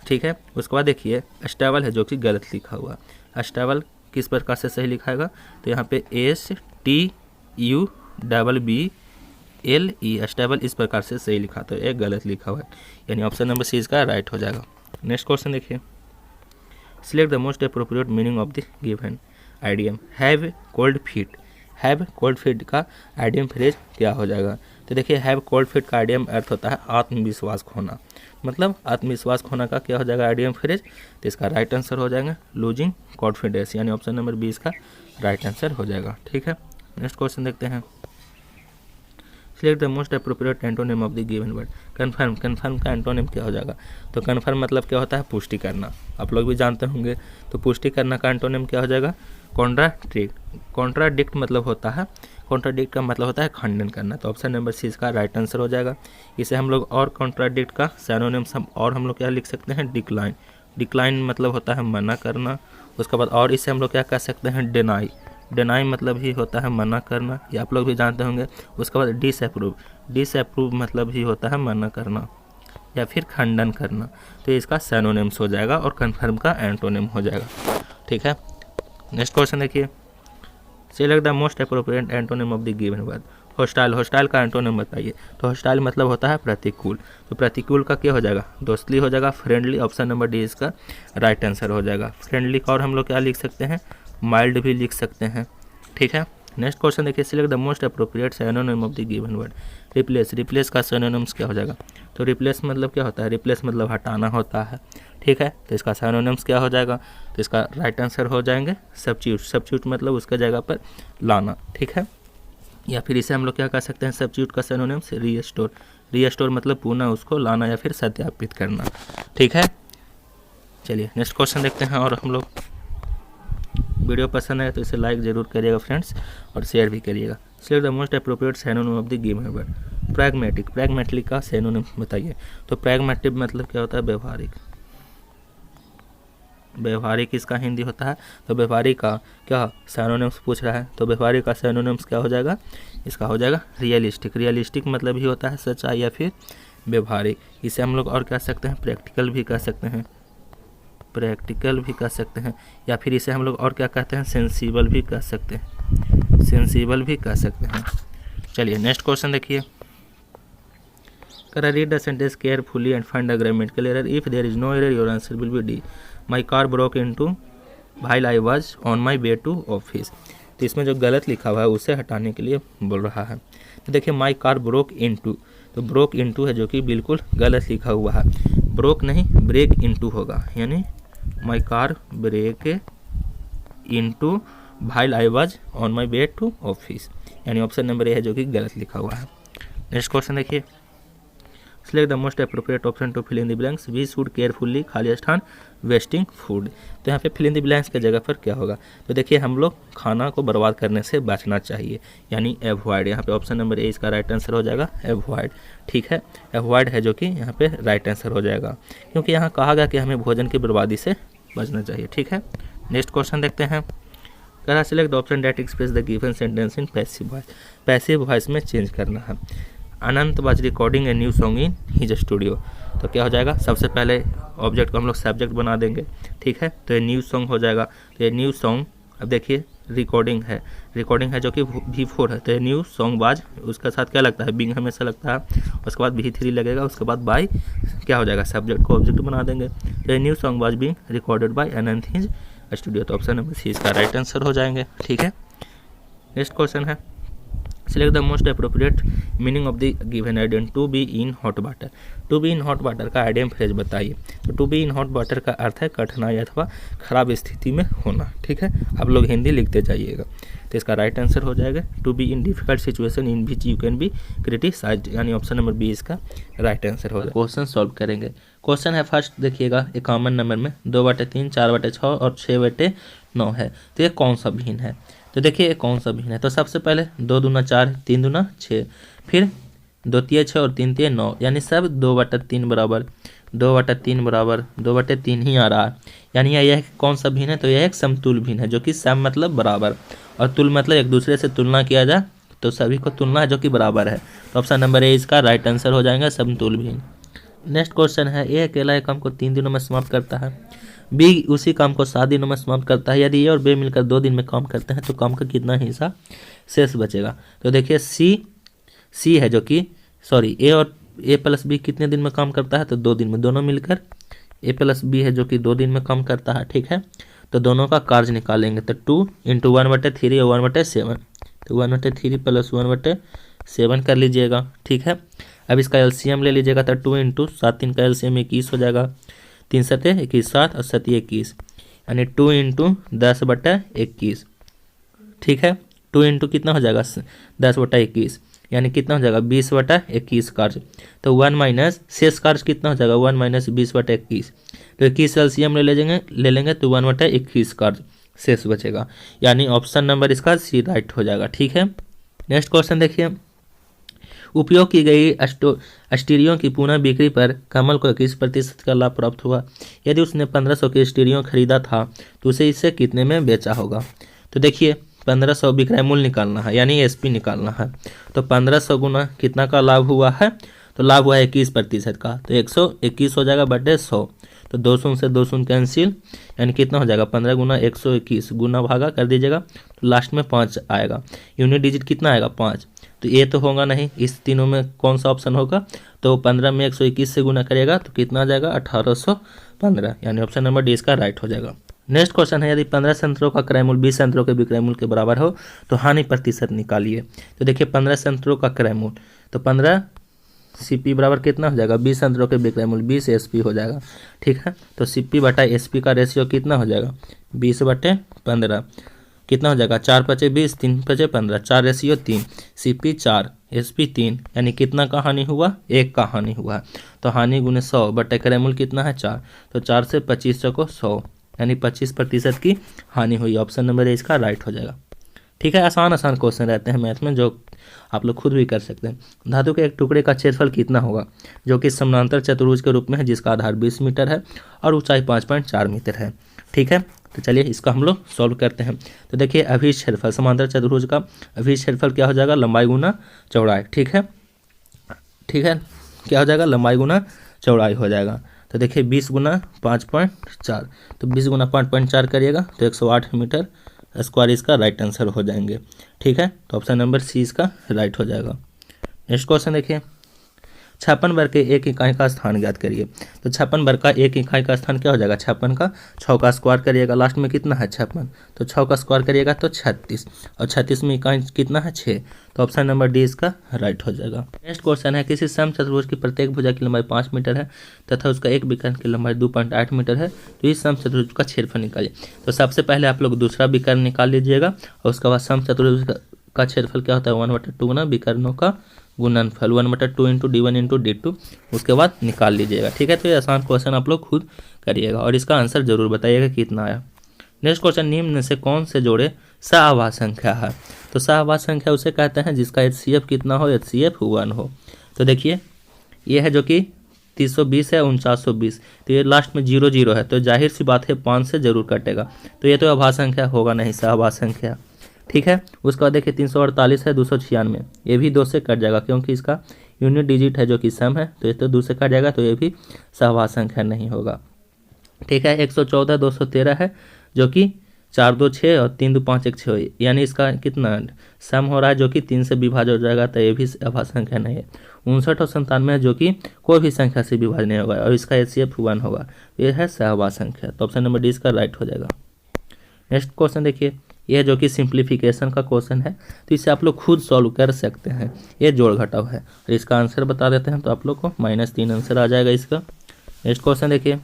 A: ठीक है, उसके बाद देखिए स्टेबल है जो कि गलत लिखा हुआ है। स्टेबल किस प्रकार से सही लिखाएगा, तो यहाँ पे STUBBLE स्टेबल इस प्रकार से सही लिखा, तो एक गलत लिखा हुआ है, यानी ऑप्शन नंबर सी इसका राइट हो जाएगा। नेक्स्ट क्वेश्चन देखिए, select the most appropriate meaning of the given idiom have cold feet. Have cold feet का आइडियम फ्रेज क्या हो जाएगा, तो देखिए हैव कोल्ड फीट का आइडियम अर्थ होता है आत्मविश्वास खोना, मतलब आत्मविश्वास खोना का क्या हो जाएगा आइडियम फ्रेज, तो इसका राइट आंसर हो जाएगा लूजिंग कॉन्फिडेंस, यानी ऑप्शन नंबर बी इसका राइट आंसर हो जाएगा। ठीक है, नेक्स्ट क्वेश्चन देखते हैं, select the most appropriate antonym of the given word. Confirm, confirm का एंटोनिम क्या हो जाएगा, तो कन्फर्म मतलब क्या होता है पुष्टि करना, आप लोग भी जानते होंगे। तो पुष्टि करना का एंटोनिम क्या हो जाएगा, कॉन्ट्राडिक्ट। कॉन्ट्राडिक्ट मतलब होता है, कॉन्ट्राडिक्ट का मतलब होता है खंडन करना, तो ऑप्शन नंबर सी इसका राइट आंसर हो जाएगा। इसे हम लोग और कॉन्ट्राडिक्ट का सिनोनिम्स और हम लोग क्या लिख सकते हैं, डिक्लाइन। डिक्लाइन मतलब होता है मना करना। उसके बाद और इसे हम लोग क्या कह सकते हैं, डिनाई। डिनाई मतलब ही होता है मना करना, ये आप लोग भी जानते होंगे। उसके बाद डिसअप्रूव, डिसअप्रूव मतलब ही होता है मना करना या फिर खंडन करना, तो इसका सिनोनिम्स हो जाएगा और कन्फर्म का एंटोनिम हो जाएगा। ठीक है, नेक्स्ट क्वेश्चन देखिए, select the most appropriate antonym of the given word. Hostile, hostile का एंटोनिम बताइए, तो हॉस्टाइल मतलब होता है प्रतिकूल, तो प्रतिकूल का क्या हो जाएगा, दोस्तली हो जाएगा। फ्रेंडली, ऑप्शन नंबर डी इसका राइट आंसर हो जाएगा। फ्रेंडली का और हम लोग क्या लिख सकते हैं, माइल्ड भी लिख सकते हैं। ठीक है, नेक्स्ट क्वेश्चन देखिए, select the most appropriate synonym of the given word. Replace, replace का सिनोनिम्स क्या हो जाएगा, तो रिप्लेस मतलब क्या होता है, रिप्लेस मतलब हटाना होता है। ठीक है, तो इसका सिनोनिम्स क्या हो जाएगा, तो इसका राइट आंसर हो जाएंगे सब्स्टिट्यूट। सब्स्टिट्यूट मतलब उसका जगह पर लाना। ठीक है, या फिर इसे हम लोग क्या कह सकते हैं, सब्स्टिट्यूट का सिनोनिम्स रीस्टोर। रीस्टोर मतलब पुनः उसको लाना या फिर सत्यापित करना। ठीक है, चलिए नेक्स्ट क्वेश्चन देखते हैं। और हम लोग वीडियो पसंद है तो इसे लाइक ज़रूर करिएगा फ्रेंड्स, और शेयर भी करिएगा। Select the most appropriate synonym of the given word. Pragmatic, pragmatic का सिनोनिम बताइए, तो प्रैग्मेटिक मतलब क्या होता है, व्यवहारिक। व्यवहारिक इसका हिंदी होता है, तो व्यवहारिक का क्या सिनोनिम्स पूछ रहा है, तो व्यवहारिक का सिनोनिम्स क्या हो जाएगा, इसका हो जाएगा रियलिस्टिक। रियलिस्टिक मतलब ही होता है सच्चाई या फिर व्यवहारिक। इसे हम लोग और कह सकते हैं प्रैक्टिकल भी कह सकते हैं, प्रैक्टिकल भी कह सकते हैं, या फिर इसे हम लोग और क्या कहते हैं, सेंसिबल भी कह सकते हैं, सेंसिबल भी कह सकते हैं। चलिए नेक्स्ट क्वेश्चन देखिए, कह रहा read the sentence carefully and find the grammatical error, if there is no error your answer will be D. My car broke into while I was on my way to office. तो इसमें जो गलत लिखा हुआ है उसे हटाने के लिए बोल रहा है। तो देखिए माई कार ब्रोक इनटू, तो ब्रोक इनटू है जो कि बिल्कुल गलत लिखा हुआ है, ब्रोक नहीं ब्रेक इनटू होगा, यानी my car break into while I was on my way to office, यानी ऑप्शन नंबर ए है जो कि गलत लिखा हुआ है। नेक्स्ट क्वेश्चन देखिए, select the most appropriate option to fill in the blanks, we should carefully, खाली स्थान, वेस्टिंग फूड। तो यहाँ पे फिल इन द ब्लैंक्स के जगह पर क्या होगा, तो देखिए हम लोग खाना को बर्बाद करने से बचना चाहिए, यानी अवॉइड। यहाँ पे ऑप्शन नंबर ए इसका राइट आंसर हो जाएगा, अवॉइड। ठीक है, अवॉइड है जो कि यहाँ पे राइट आंसर हो जाएगा, क्योंकि यहाँ कहा गया कि हमें भोजन की बर्बादी से बचना चाहिए। ठीक है, नेक्स्ट क्वेश्चन देखते हैं। करा select the option that express the given sentence in passive voice, passive voice में चेंज करना है। Anant was recording a new song in his studio, तो क्या हो जाएगा, सबसे पहले ऑब्जेक्ट को हम लोग सब्जेक्ट बना देंगे। ठीक है, तो ये न्यू सॉन्ग हो जाएगा, तो ये न्यू सॉन्ग, अब देखिए रिकॉर्डिंग है जो कि V4 है, तो ये न्यू सॉन्ग वाज, उसके साथ क्या लगता है, बिंग हमेशा लगता है, उसके बाद V3 लगेगा, उसके बाद बाय क्या हो जाएगा, सब्जेक्ट को ऑब्जेक्ट बना देंगे। तो ये new song was being recorded by Anant his studio, तो ऑप्शन नंबर सी इसका राइट आंसर हो जाएंगे। ठीक है, नेक्स्ट क्वेश्चन है, select the most appropriate meaning of the given idiom to be in hot water. To be in hot water का idiom phrase बताइए। तो to be in hot water का अर्थ है कठिनाई अथवा खराब स्थिति में होना। ठीक है, आप लोग हिंदी लिखते जाइएगा, तो इसका राइट आंसर हो जाएगा to be in difficult situation in which you can be criticised, यानी ऑप्शन नंबर बी इसका राइट आंसर हो जाएगा। क्वेश्चन सॉल्व करेंगे। क्वेश्चन है फर्स्ट देखिएगा, एक कॉमन नंबर में 2/3, 4/6 और 6/9 है, तो ये कौन सा भिन्न है। तो देखिए ये कौन सा भिन्न है, तो सबसे पहले 2 दूना 4, 3 दूना 6, फिर 2 तिया 6 और 3 तिया 9, यानी सब 2/3 बराबर, 2/3 बराबर 2/3 ही आ रहा है, यानी यह कौन सा भिन्न है, तो यह एक समतुल भिन्न है, जो कि सम मतलब बराबर और तुल मतलब एक दूसरे से तुलना किया जाए तो सभी को तुलना है जो कि बराबर है, तो ऑप्शन नंबर ए इसका राइट आंसर हो जाएगा, समतुल भिन्न। नेक्स्ट क्वेश्चन है, ए अकेला एक काम को 3 दिनों में समाप्त करता है, बी उसी काम को 7 दिनों में समाप्त करता है, यदि ए और बी मिलकर 2 दिन में काम करते हैं तो काम का कितना हिस्सा शेष बचेगा। तो देखिए सी है जो कि ए और ए प्लस बी कितने दिन में काम करता है, तो 2 दिन में, दोनों मिलकर ए प्लस बी है जो कि 2 दिन में काम करता है। ठीक है, तो दोनों का कार्य निकालेंगे, तो 2 × 1/3 और 1/7, तो 1/3 + 1/7 कर लीजिएगा। ठीक है, अब इसका एलसीएम ले लीजिएगा, तो 2 × 7 3 का एलसीएम 21 हो जाएगा, 3 × 7 21, 7 और 7 21, यानी 2 × 10/21। ठीक है, 2 × कितना हो जाएगा 10/21, यानी कितना हो जाएगा 20/21 कार्य, तो 1 - शेष कार्य कितना हो जाएगा 1 - 20/21, तो 21 एलसीएम ले लेंगे तो 1/21 कार्य शेष बचेगा, यानी ऑप्शन नंबर इसका सी राइट हो जाएगा। ठीक है, नेक्स्ट क्वेश्चन देखिए, उपयोग की गई स्टीरियो की पुनः बिक्री पर कमल को 21% का लाभ प्राप्त हुआ, यदि उसने 1500 की स्टीरियो खरीदा था तो उसे इसे कितने में बेचा होगा। तो देखिए 1500 विक्रय मूल्य निकालना है, यानी एसपी निकालना है, तो 1500 गुना कितना का लाभ हुआ है, तो लाभ हुआ है 21% का, तो 121 हो जाएगा बटे 100, तो 200 से 200 कैंसिल, यानी कितना हो जाएगा 15 गुना 121 गुना भागा कर दीजिएगा, तो लास्ट में 5 आएगा, यूनिट डिजिट कितना आएगा 5, तो ये तो होगा नहीं, इस तीनों में कौन सा ऑप्शन होगा, तो 15 में 121 से गुना करेगा तो कितना आ जाएगा 1815, यानी ऑप्शन नंबर डी इसका राइट हो जाएगा। नेक्स्ट क्वेश्चन है, यदि 15 संतरों का क्रय मूल्य 20 संतरों के विक्रय मूल्य के बराबर हो तो हानि प्रतिशत निकालिए। तो देखिए 15 संतरों का क्रय मूल्य, तो 15 सीपी बराबर कितना हो जाएगा 20 संतरों के विक्रय मूल्य 20 एसपी हो जाएगा। ठीक है, तो सीपी बटा एसपी का रेशियो कितना हो जाएगा 20/15, कितना हो जाएगा 4 × 5 = 20, 3 × 5 = 15, 4 रेशियो 3, सीपी 4 एसपी 3, यानी कितना का हानि हुआ 1 का हानि हुआ है, तो हानि गुने 100 बटे क्रय मूल्य कितना है 4, तो 4 से 25 को 100, यानी 25% की हानि हुई, ऑप्शन नंबर ए इसका राइट हो जाएगा। ठीक है, आसान क्वेश्चन रहते हैं मैथ में जो आप लोग खुद भी कर सकते हैं। धातु के एक टुकड़े का क्षेत्रफल कितना होगा, जो कि समानांतर चतुर्भुज के रूप में है, जिसका आधार 20 मीटर है और ऊंचाई 5.4 मीटर है। ठीक है, तो चलिए इसका हम लोग सॉल्व करते हैं। तो देखिए अभिष्ट क्षेत्रफल, समांतर चतुर्भुज का अभिष्ट क्षेत्रफल क्या हो जाएगा लंबाई गुना चौड़ाई। ठीक है, क्या हो जाएगा लंबाई गुना चौड़ाई हो जाएगा, तो देखिए 20 गुना 5.4, तो 20 गुना 5.4 करिएगा तो 108 मीटर स्क्वायर इसका राइट आंसर हो जाएंगे। ठीक है, तो ऑप्शन नंबर सी इसका राइट हो जाएगा। नेक्स्ट क्वेश्चन देखिए, 56 वर्ग के एक इकाई का स्थान ज्ञात करिए। तो 56 वर्ग का एक इकाई का स्थान क्या हो जाएगा, 56 का 6 का स्क्वायर करिएगा, लास्ट में कितना है 56, तो 6 का स्क्वायर करिएगा तो 36, और 36 में इकाई कितना है 6, तो ऑप्शन नंबर डी इसका राइट हो जाएगा। नेक्स्ट क्वेश्चन है, किसी समचतुर्भुज की प्रत्येक भुजा की लंबाई 5 मीटर है तथा उसका एक विकर्ण की लंबाई 2.8 मीटर है, तो इस समचतुर्भुज का क्षेत्रफल निकालिए। तो सबसे पहले आप लोग दूसरा विकर्ण निकाल लीजिएगा, और उसके बाद समचतुर्भुज का क्षेत्रफल क्या होता है 1/2 गुना विकर्णों का गुणनफल 1/2 इंटू d1 इंटू d2, उसके बाद निकाल लीजिएगा। ठीक है, तो ये आसान क्वेश्चन आप लोग खुद करिएगा और इसका आंसर जरूर बताइएगा कितना आया। नेक्स्ट क्वेश्चन, निम्न से कौन से जोड़े सआभाज्य संख्या है। तो सआभाज्य संख्या उसे कहते हैं जिसका HCF कितना हो, HCF 1 हो। तो देखिए ये है जो कि 320 है 4920, तो ये लास्ट में 0 0 है, तो जाहिर सी बात है 5 से जरूर कटेगा, तो ये तो अभाज्य संख्या होगा नहीं, सआभाज्य संख्या। ठीक है, उसके बाद देखिए 348 है 296, ये भी 2 से कट जाएगा क्योंकि इसका यूनिट डिजिट है जो कि सम है, तो ये तो 2 से कट जाएगा, तो ये भी सआभाज्य संख्या नहीं होगा। ठीक है, 114 213 है जो कि 4 2 6 और 3 2 5 1 6, यानी इसका कितना सम हो रहा है जो कि 3 से विभाज्य हो जाएगा, तो ये भी अभाज्य संख्या नहीं है। 59 और 97 है जो कि कोई भी संख्या से विभाज्य नहीं होगा, और इसका HCF 1 होगा, ये है सआभाज्य संख्या, तो ऑप्शन नंबर डी इसका राइट हो जाएगा। नेक्स्ट क्वेश्चन देखिए, यह जो कि सिंप्लीफिकेशन का क्वेश्चन है, तो इसे आप लोग खुद सॉल्व कर सकते हैं, ये जोड़ घटाव है, और इसका आंसर बता देते हैं, तो आप लोग को -3 आंसर आ जाएगा इसका। नेक्स्ट क्वेश्चन देखिए, कह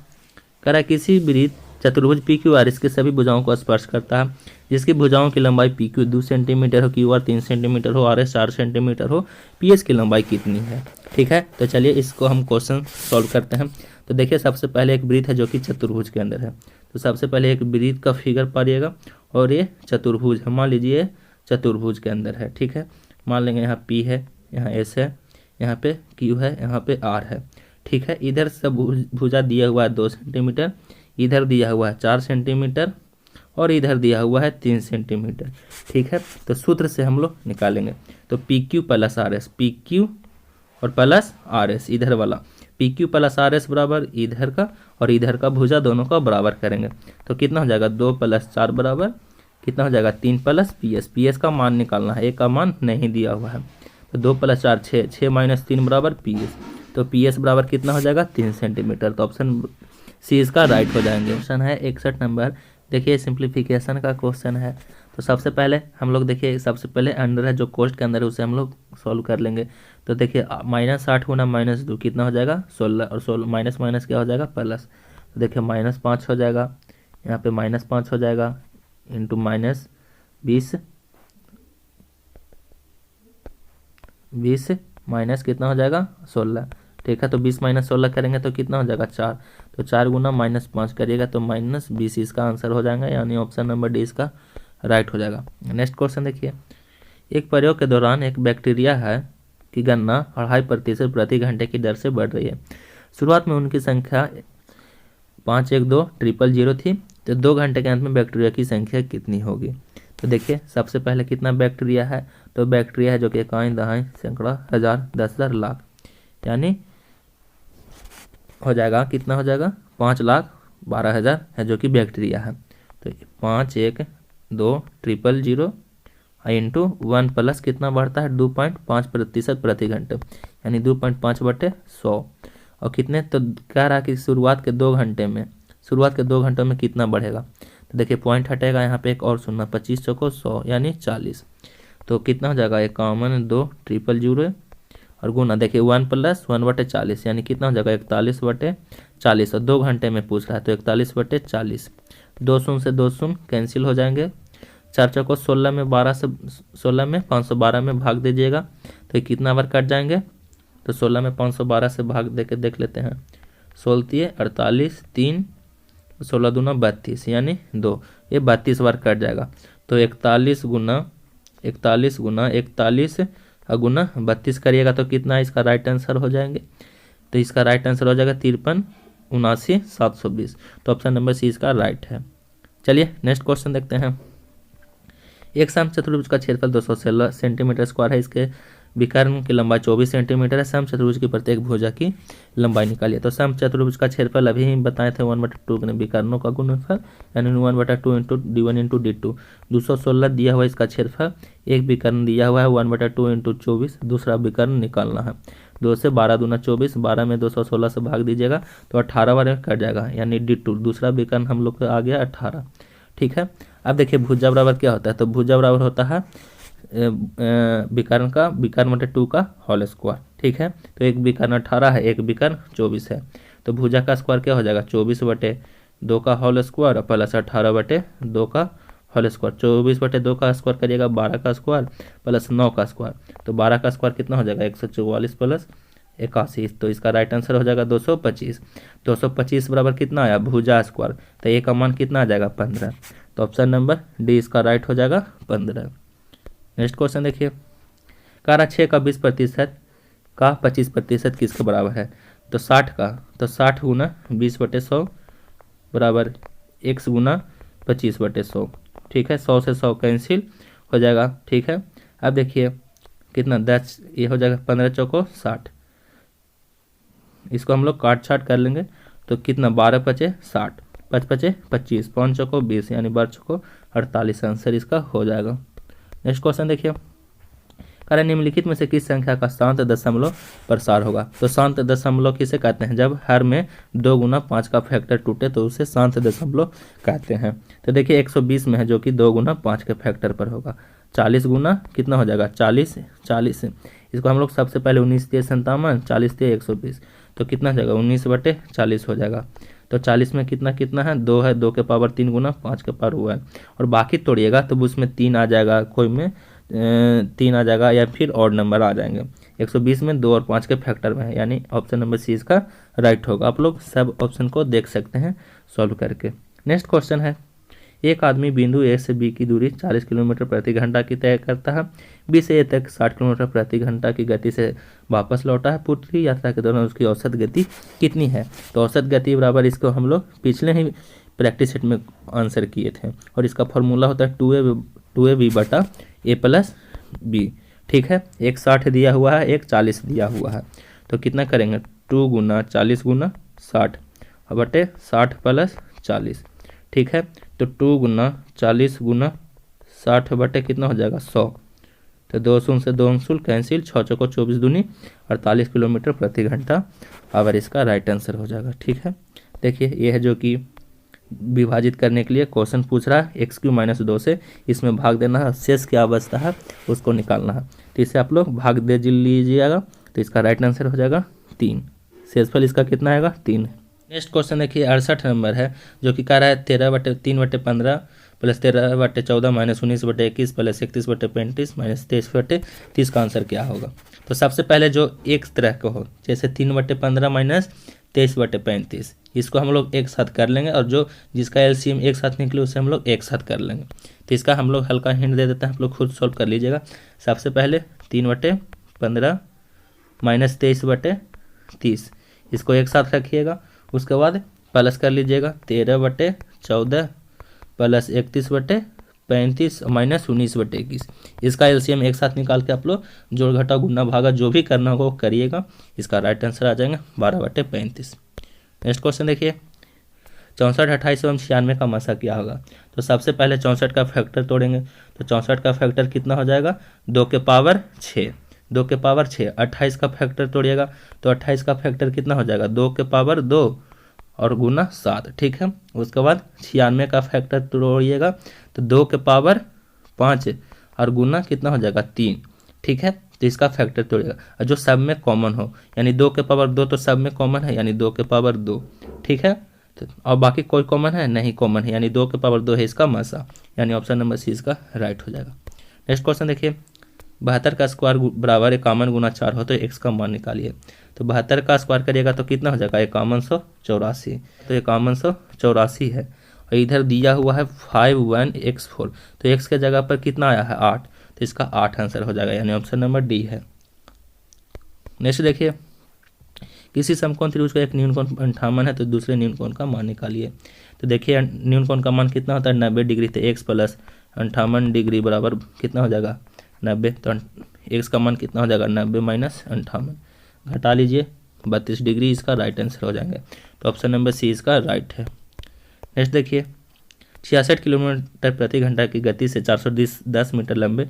A: रहा है किसी वृत्त चतुर्भुज PQR इसके सभी भुजाओं को स्पर्श करता है, जिसकी भुजाओं की लंबाई PQ 2 सेंटीमीटर हो, QR 3 सेंटीमीटर हो, RS 4 सेंटीमीटर हो, PS की लंबाई कितनी है। ठीक है, तो चलिए इसको हम क्वेश्चन सॉल्व करते हैं। तो देखिए सबसे पहले एक वृत्त है जो कि चतुर्भुज के अंदर है, तो सबसे पहले एक वृत्त का फिगर पाइएगा, और ये चतुर्भुज है, मान लीजिए चतुर्भुज के अंदर है। ठीक है, मान लेंगे यहाँ P है, यहाँ S है, यहाँ पे Q है, यहाँ पे R है। ठीक है, इधर से भुजा दिया हुआ है 2 सेंटीमीटर, इधर दिया हुआ है 4 सेंटीमीटर, और इधर दिया हुआ है 3 सेंटीमीटर। ठीक है, तो सूत्र से हम लोग निकालेंगे, तो PQ प्लस RS, PQ और प्लस RS इधर वाला, PQ प्लस RS बराबर इधर का और इधर का भुजा दोनों का बराबर करेंगे, तो कितना हो जाएगा 2 + 4 बराबर कितना हो जाएगा 3 + PS, PS का मान निकालना है, एक का मान नहीं दिया हुआ है, तो 2 + 4 6, 6 - 3 बराबर PS, तो PS बराबर कितना हो जाएगा 3 सेंटीमीटर, तो ऑप्शन सी इसका राइट हो जाएंगे। क्वेश्चन है 61 नंबर, देखिए सिंप्लीफिकेशन का क्वेश्चन है। तो सबसे पहले हम लोग देखिए, सबसे पहले अंडर है जो कोष्ठ के अंदर है उसे हम लोग सॉल्व कर लेंगे। तो देखिए -8 गुना -2 कितना हो जाएगा 16, और 16 माइनस माइनस क्या हो जाएगा प्लस, तो देखिए -5 हो जाएगा, यहाँ पे -5 हो जाएगा इंटू -20 माइनस कितना हो जाएगा 16। ठीक है, तो 20 - 16 करेंगे तो कितना हो जाएगा 4, तो 4 गुना -5 करिएगा तो -20 इसका आंसर हो जाएगा, यानी ऑप्शन नंबर डी इसका राइट हो जाएगा। नेक्स्ट क्वेश्चन देखिए, एक प्रयोग के दौरान एक बैक्टीरिया है की गणना 2.5% प्रति घंटे की दर से बढ़ रही है। शुरुआत में उनकी संख्या 512000 थी, तो 2 घंटे के अंत में बैक्टीरिया की संख्या कितनी होगी। तो देखिए सबसे पहले कितना बैक्टीरिया है, तो बैक्टीरिया है जो कि इकाई दहाई सैकड़ा हज़ार 10,000 लाख, यानी हो जाएगा कितना हो जाएगा 5,12,000 है जो कि बैक्टीरिया है। तो 512000 इंटू 1 प्लस कितना बढ़ता है 2.5% प्रति घंटे, यानी 2.5/100, और कितने, तो कह रहा है कि शुरुआत के 2 घंटे में कितना बढ़ेगा। तो देखिए पॉइंट हटेगा, यहाँ पे एक और शून्य, 25 चौको 100 यानी 40, तो कितना हो जाएगा 512000 और गुना देखिए 1 + 1/40 यानी कितना हो जाएगा 41/40, और 2 घंटे में पूछ रहा है तो 41/40, 2 शून्य से 2 शून्य कैंसिल हो जाएंगे, 4 चौको 16 में 12 से 16 में 512 में भाग दीजिएगा, तो कितना बार कट जाएंगे, तो 16 में 512 से भाग दे के देख लेते हैं, 16 48 3 16 दूना 32 यानी 2, ये 32 बार कट जाएगा, तो 41 गुना 32 करिएगा तो कितना इसका राइट आंसर हो जाएंगे, तो इसका राइट आंसर हो जाएगा 53,79,720, तो ऑप्शन नंबर सी इसका राइट है। चलिए नेक्स्ट क्वेश्चन देखते हैं। एक समचतुर्भुज का क्षेत्रफल 216 सेंटीमीटर स्क्वायर है, इसके विकर्ण की लंबाई 24 सेंटीमीटर है, समचतुर्भुज की प्रत्येक भुजा की लंबाई निकालिए। तो समचतुर्भुज का क्षेत्रफल अभी ही बताए थे 1/2 विकर्णों का गुणनफल, यानी 1/2 इंटू d1 इंटू d2, 216 दिया हुआ इसका क्षेत्रफल, एक विकर्ण दिया हुआ है 1/2 इंटू 24, दूसरा विकर्ण निकालना है। 2 से 12 दूना 24, 12 में 216 से भाग दीजिएगा तो 18 बार में कट जाएगा, यानी D2 दूसरा विकर्ण हम लोग का आ गया 18। ठीक है, अब देखिए भुजा बराबर क्या होता है, तो भुजा बराबर होता है विकर्ण बटे 2 का होल स्क्वायर। ठीक है, तो एक विकर्ण 18 है, एक विकर्ण 24 है, तो भुजा का स्क्वायर क्या हो जाएगा 24 बटे 2 का होल स्क्वायर प्लस 18 बटे 2 का होल स्क्वायर। 24 बटे 2 का स्क्वायर करिएगा 12 का स्क्वायर प्लस 9 का स्क्वायर, तो 12 का स्क्वायर कितना हो जाएगा 144 प्लस 81, तो इसका राइट आंसर हो जाएगा 225। 225 बराबर कितना आया भुजा स्क्वायर, तो ए का मान कितना आ जाएगा 15, तो ऑप्शन नंबर डी इसका राइट हो जाएगा 15। नेक्स्ट क्वेश्चन देखिए, कारा 6 का 20% का 25% किसके बराबर है, तो 60 का, तो 60 गुना 20/100 बराबर x गुना 25/100। ठीक है, 100 से 100 कैंसिल हो जाएगा। ठीक है, अब देखिए कितना 10, ये हो जाएगा 15 चौको 60, इसको हम लोग काट छाट कर लेंगे तो कितना 12 पचे 60, 5 पचे 25, 5 चौको 20, यानी 12 चौको 48, आंसर इसका हो जाएगा। नेक्स्ट क्वेश्चन देखिए, कार्य निम्नलिखित में से किस संख्या का शांत दशमलव प्रसार होगा, तो शांत दशमलव किसे कहते हैं, जब हर में 2 गुना 5 का फैक्टर टूटे तो उसे शांत दशमलव कहते हैं। तो देखिए 120 में है जो कि 2 गुना 5 के फैक्टर पर होगा, 40 गुना कितना हो जाएगा 40, इसको हम लोग सबसे पहले 19 × 57, 40 × 120, तो कितना हो जाएगा 19/40 हो जाएगा। तो 40 में कितना कितना है 2 है, 2 के पावर 3 गुना 5 के पावर हुआ है, और बाकी तोड़िएगा तो उसमें 3 आ जाएगा, कोई में 3 आ जाएगा, या फिर और नंबर आ जाएंगे। 120 में 2 और 5 के फैक्टर में है, यानी ऑप्शन नंबर सी इसका राइट होगा। आप लोग सब ऑप्शन को देख सकते हैं सॉल्व करके। नेक्स्ट क्वेश्चन है, एक आदमी बिंदु ए से बी की दूरी 40 किलोमीटर प्रति घंटा की तय करता है, बी से ए तक 60 किलोमीटर प्रति घंटा की गति से वापस लौटा है। पूरी यात्रा के दौरान उसकी औसत गति कितनी है, तो औसत गति बराबर इसको हम लोग पिछले ही प्रैक्टिस सेट में आंसर किए थे, और इसका फॉर्मूला होता है 2ab बटा a प्लस बी। ठीक है, एक 60 दिया हुआ है, एक 40 दिया हुआ है, तो कितना करेंगे 2 गुना 40 गुना 60 बटे 60 प्लस 40। ठीक है, तो 2 गुना 40 गुना 60 बटे कितना हो जाएगा 100, तो 2 शून्य से 2 अंशुल कैंसिल, 6 चौको 24 दूनी 48 किलोमीटर प्रति घंटा, और इसका राइट आंसर हो जाएगा। ठीक है, देखिए ये है जो कि विभाजित करने के लिए क्वेश्चन पूछ रहा है, x³ - 2 से इसमें भाग देना है, शेष क्या बचता है उसको निकालना है, तो इसे आप लोग भाग दे लीजिएगा, तो इसका राइट आंसर हो जाएगा 3, शेषफल इसका कितना आएगा 3। नेक्स्ट क्वेश्चन देखिए 68 नंबर है, जो कि कह रहा है 13/3/15 प्लस 13/14 माइनस 19/21 प्लस 31/35 माइनस 23/30 का आंसर क्या होगा। तो सबसे पहले जो एक तरह का हो, जैसे 3/15 माइनस 23/35, इसको हम लोग एक साथ कर लेंगे, और जो जिसका एलसीएम एक साथ निकले उसे हम लोग एक साथ कर लेंगे। तो इसका हम लोग हल्का हिंट दे देते हैं, आप लोग खुद सॉल्व कर लीजिएगा। सबसे पहले 3/15 माइनस 23/30, इसको एक साथ रखिएगा, उसके बाद प्लस कर लीजिएगा 13/14 प्लस 31/35 माइनस 19/21, इसका एलसीएम एक साथ निकाल के आप लोग जोड़ घटा गुना भागा जो भी करना होगा वो करिएगा, इसका राइट आंसर आ जाएगा 12/35। नेक्स्ट क्वेश्चन देखिए 64, 28 एवं 96 का मसा क्या होगा। तो सबसे पहले 64 का फैक्टर तोड़ेंगे, तो 64 का फैक्टर कितना हो जाएगा 2 के पावर 6, 2 के पावर 6। 28 का फैक्टर तोड़िएगा तो 28 का फैक्टर कितना हो जाएगा 2 के पावर 2 और गुना 7। ठीक है, उसके बाद 96 का फैक्टर तोड़िएगा तो 2 के पावर 5 और गुना कितना हो जाएगा 3। ठीक है, तो इसका फैक्टर तोड़िएगा और जो सब में कॉमन हो, यानी 2 के पावर 2 तो सब में कॉमन है, यानी 2 के पावर 2। ठीक है, तो और बाकी कोई कॉमन है नहीं, कॉमन है, यानी 2 के पावर 2 है इसका मसा, यानी ऑप्शन नंबर सी इसका राइट हो जाएगा। नेक्स्ट क्वेश्चन देखिए 72 का स्क्वायर बराबर 51 गुना 4 हो तो एक्स का मान निकालिए। तो 72 का स्क्वायर करिएगा तो कितना हो जाएगा 5184, तो 5184 है, और इधर दिया हुआ है 51x4, तो x के जगह पर कितना आया है 8, तो इसका 8 आंसर हो जाएगा, यानी ऑप्शन नंबर डी है। नेक्स्ट देखिए किसी समकोण त्रिभुज का एक न्यूनकोण 58 है तो दूसरे न्यूनकोण का मान निकालिए। तो देखिए न्यूनकोण का मान कितना होता है 90 डिग्री, तो x प्लस 58 डिग्री बराबर कितना हो जाएगा 90, तो x का मान कितना हो जाएगा 90 माइनस 58, घटा लीजिए 32 डिग्री, इसका राइट आंसर हो जाएंगे, तो ऑप्शन नंबर सी इसका राइट है। नेक्स्ट देखिए 66 किलोमीटर प्रति घंटा की गति से 410 मीटर लंबे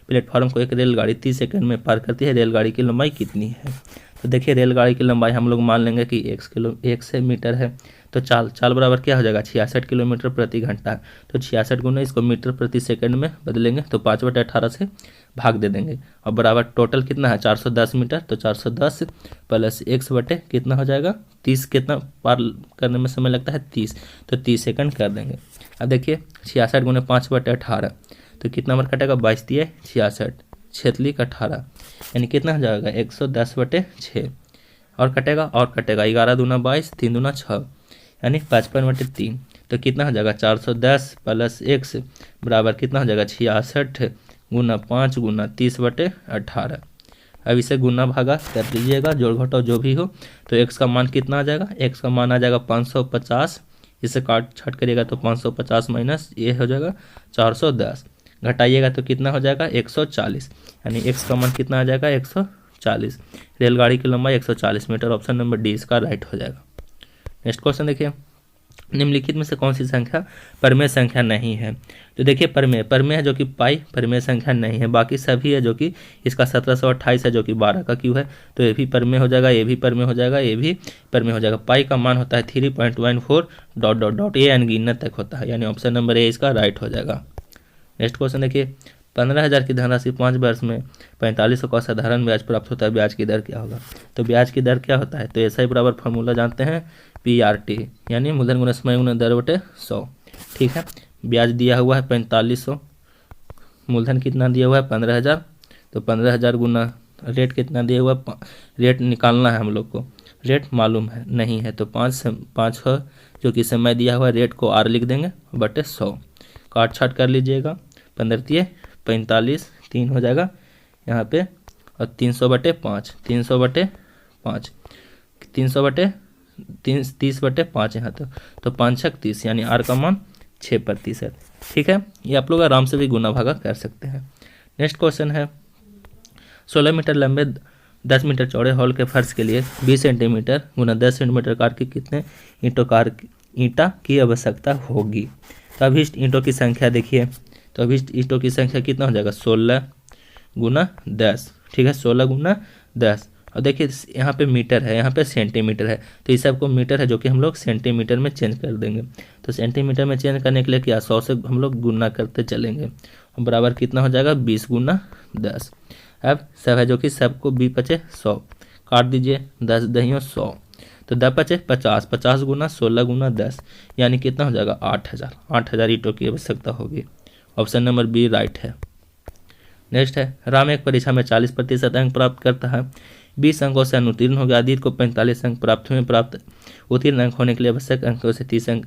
A: प्लेटफॉर्म को एक रेलगाड़ी 30 सेकंड में पार करती है, रेलगाड़ी की लंबाई कितनी है। तो देखिए रेलगाड़ी की लंबाई हम लोग मान लेंगे कि 1 मीटर है। तो चाल बराबर क्या हो जाएगा 66 किलोमीटर प्रति घंटा। तो 66 गुना इसको मीटर प्रति सेकंड में बदलेंगे तो 5/18 से भाग दे देंगे और बराबर टोटल कितना है 410 मीटर। तो 410 प्लस 1 कितना हो जाएगा 30। कितना पार करने में समय लगता है 30, तो 30 सेकंड कर देंगे। अब देखिए 66 गुना 5/18 तो कितना बार कटेगा 22 दिए 66 छियतली का 18 यानी कितना हो जाएगा 110/6 और कटेगा 11 दूना 22 3 दूना 6 यानी 55/3। तो कितना हो जाएगा 410 प्लस 1 बराबर कितना हो जाएगा 66 गुना 5 गुना 30/18। अब इसे गुना भागा कर लीजिएगा, जोड़ घटाओ जो भी हो। तो x का मान कितना आ जाएगा, x का मान आ जाएगा 550। इसे काट छाट करिएगा तो 550 माइनस ये हो जाएगा 410, घटाइएगा तो कितना हो जाएगा 140, यानी x का मान कितना आ जाएगा 140। रेलगाड़ी की लंबाई 140 मीटर। ऑप्शन नंबर डी इसका राइट हो जाएगा। नेक्स्ट क्वेश्चन देखिए, निम्नलिखित में से कौन सी संख्या परमेय संख्या नहीं है। तो देखिए परमेय है जो कि पाई परमेय संख्या नहीं है, बाकी सभी है जो कि इसका 1728 है जो कि 12 का क्यू है, तो ये भी परमेय हो जाएगा, ये भी परमेय हो जाएगा, ये भी परमेय हो जाएगा। पाई का मान होता है 3.14 ... ये अनगिनत तक होता है, यानी ऑप्शन नंबर ए इसका राइट हो जाएगा। नेक्स्ट क्वेश्चन देखिए, 15,000 की धनराशि 5 वर्ष में 4500 का साधारण ब्याज प्राप्त होता है, ब्याज की दर क्या होगा। तो ब्याज की दर क्या होता है, तो ऐसा ही बराबर फॉर्मूला जानते हैं PRT, यानी मूलधन गुना समय गुना दर बटे 100। ठीक है, ब्याज दिया हुआ है 4500, मूलधन कितना दिया हुआ है 15,000, तो 15,000 गुना रेट कितना दिया हुआ है, रेट निकालना है हम लोग को, रेट मालूम है नहीं है तो 5 है जो कि समय दिया हुआ है, रेट को R लिख देंगे बटे 100, काट छाट कर लीजिएगा, 15 × 45 3 हो जाएगा यहाँ पे, और 300/5 300/5 30/5 यहाँ तो 5 × 30 यानी R का मान 6%। ठीक है, ये आप लोग आराम से भी गुना भागा कर सकते हैं। नेक्स्ट क्वेश्चन है, 16 मीटर लंबे 10 मीटर चौड़े हॉल के फर्श के लिए 20 सेंटीमीटर गुना 10 सेंटीमीटर कार की कितने ईंटा की आवश्यकता होगी। तो अभीष्ट ईंटों की संख्या देखिए, तो अभीष्ट ईंटों की संख्या कितना हो जाएगा 16 गुना 10। ठीक है, 16 गुना 10, और देखिए यहाँ पे मीटर है, यहाँ पे सेंटीमीटर है, तो इस सबको मीटर है जो कि हम लोग सेंटीमीटर में चेंज कर देंगे। तो सेंटीमीटर में चेंज करने के लिए क्या 100 से हम लोग गुना करते चलेंगे, बराबर कितना हो जाएगा 20 गुना 10। अब सब है जो कि सबको 20 × 5 100, काट दीजिए 10 × 10 100, तो 10 × 5 50, 50 गुना 16 गुना 10 यानी कितना हो जाएगा 8,000 ईंटों की आवश्यकता होगी। ऑप्शन नंबर बी राइट है। नेक्स्ट है, राम एक परीक्षा में 40% अंक प्राप्त करता है, 20 अंकों से अनुत्तीर्ण हो गया, आदित्य को 45 अंक प्राप्त हुए, प्राप्त उत्तीर्ण अंक होने के लिए आवश्यक अंकों से 30 अंक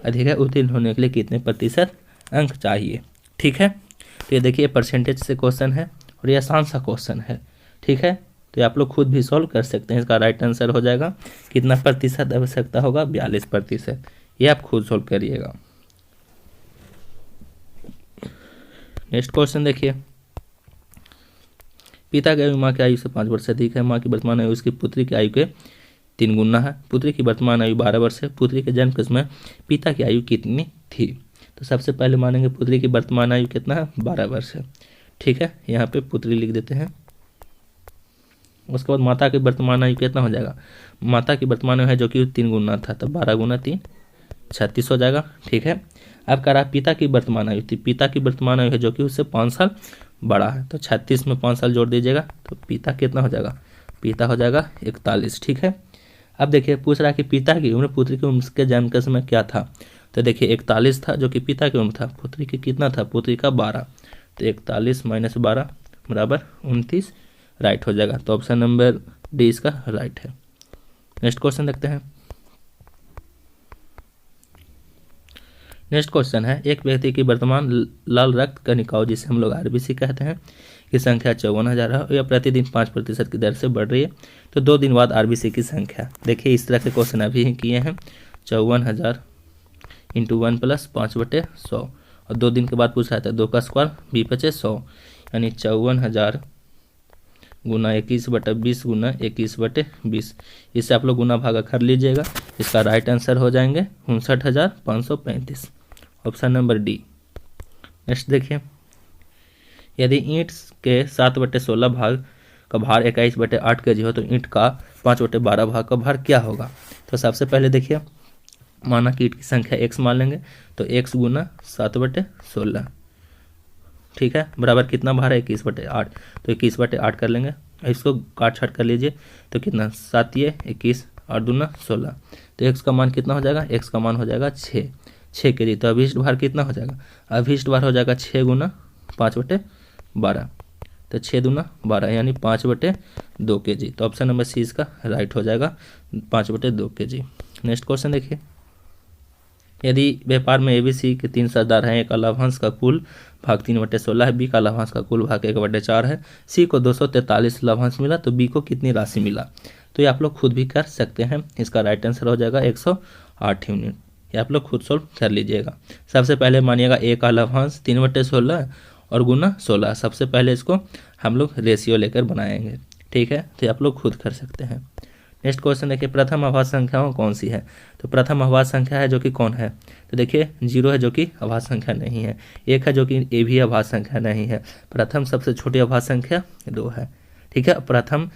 A: अधिक है, उत्तीर्ण होने के लिए कितने प्रतिशत अंक चाहिए। ठीक है, तो ये देखिए परसेंटेज से क्वेश्चन है और ये आसान सा क्वेश्चन है। ठीक है, तो आप लोग खुद भी सॉल्व कर सकते हैं। इसका राइट आंसर हो जाएगा कितना प्रतिशत आवश्यकता होगा 42%, ये आप खुद सॉल्व करिएगा। नेक्स्ट क्वेश्चन देखिए, पिता की आयु माँ की आयु से 5 वर्ष से अधिक है, माँ की वर्तमान आयु उसकी पुत्री की आयु के 3 गुना है, पुत्री की वर्तमान आयु 12 वर्ष है, पुत्री के जन्म के समय पिता की आयु कितनी थी। तो सबसे पहले मानेंगे पुत्री की वर्तमान आयु कितना है 12 वर्ष है। ठीक है, यहाँ पे पुत्री लिख देते हैं। उसके बाद माता की वर्तमान आयु कितना हो जाएगा, माता की वर्तमान आयु है जो कि 3 गुना था, तो 12 गुना 3 36 हो जाएगा। ठीक है, अब कह रहा पिता की वर्तमान आयु थी, पिता की वर्तमान आयु है जो कि उससे 5 साल बड़ा है, तो 36 में 5 साल जोड़ दीजिएगा तो पिता कितना हो जाएगा, पिता हो जाएगा 41। ठीक है, अब देखिए पूछ रहा है कि पिता की उम्र पुत्री की उम्र के जन्म के समय क्या था। तो देखिए 41 था जो कि पिता की उम्र था, पुत्री की कितना था, पुत्री का 12, तो 41 - 12 बराबर 29 राइट हो जाएगा। तो ऑप्शन नंबर डी इसका राइट है। नेक्स्ट क्वेश्चन देखते हैं। नेक्स्ट क्वेश्चन है, एक व्यक्ति की वर्तमान लाल रक्त कणिकाओं जिसे हम लोग RBC कहते हैं की संख्या 54,000 है, यह प्रतिदिन 5% की दर से बढ़ रही है, तो 2 दिन बाद RBC की संख्या। देखिए इस तरह के क्वेश्चन अभी ही किए हैं, 54,000 × 1 + 5/100, और 2 दिन के बाद पूछा था 2 का स्क्वायर 20 × 100 यानी 54,000 गुना 21/20 गुना 21/20। इससे आप लोग गुना भागा कर लीजिएगा, इसका राइट आंसर हो जाएंगे 59,535, ऑप्शन नंबर डी। नेक्स्ट देखिए, यदि ईंट के 7/16 भाग का भार 21/8 kg हो तो ईंट का 5/12 भाग का भार क्या होगा। तो सबसे पहले देखिए, माना कि ईंट की संख्या x मान लेंगे, तो x गुना 7/16, ठीक है, बराबर कितना भार है 21/8, तो 21/8 कर लेंगे। इसको काट छाट कर लीजिए, तो कितना 7 ये 21 और दूना 16, तो x का मान कितना हो जाएगा, x का मान हो जाएगा 6 kg। तो अभीष्ट भार कितना हो जाएगा, अभीष्ट भार हो जाएगा 6 गुना 5/12, तो 6 दूना 12 यानी 5/2 kg। तो ऑप्शन नंबर सी इसका राइट हो जाएगा, 5/2 kg। नेक्स्ट क्वेश्चन देखिए, यदि व्यापार में ABC के 3 साझेदार हैं, एक का लाभांश का कुल भाग 3/16 है, B का लाभांश का कुल भाग 1/4 है, C को 243 लाभांश मिला, तो B को कितनी राशि मिला। तो ये आप लोग खुद भी कर सकते हैं। इसका राइट आंसर हो जाएगा 108 यूनिट। ये आप लोग खुद सोल्व कर लीजिएगा। सबसे पहले मानिएगा A का लाभांश 3/16 और गुना 16। सबसे पहले इसको हम लोग रेशियो लेकर बनाएंगे, ठीक है, तो आप लोग खुद कर सकते हैं। नेक्स्ट क्वेश्चन देखिए, प्रथम अभाज्य संख्याओं कौन सी है। तो प्रथम अभाज्य संख्या है जो कि कौन है, तो देखिए 0 है जो कि अभाज्य संख्या नहीं है, 1 है जो कि ए भी अभाज्य संख्या नहीं है, प्रथम सबसे छोटी अभाज्य संख्या 2 है, ठीक है। प्रथम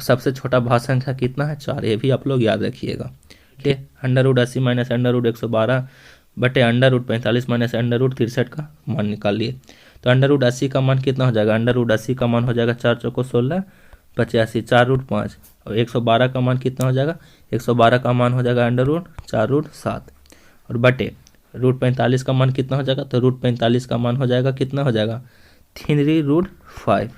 A: सबसे छोटा अभाज्य संख्या कितना है, 4, ये भी आप लोग याद रखिएगा, ठीक है। √80 माइनस √112 बटे √45 माइनस √63 का मान निकाल लिए। तो √80 का मान कितना हो जाएगा, √80 का मान हो जाएगा 4 चौको 16 85, 4√5, और 112 का मान कितना हो जाएगा, 112 का मान हो जाएगा √4√7, और बटे √45 का मान कितना हो जाएगा, तो √45 का मान हो जाएगा कितना हो जाएगा 3√5,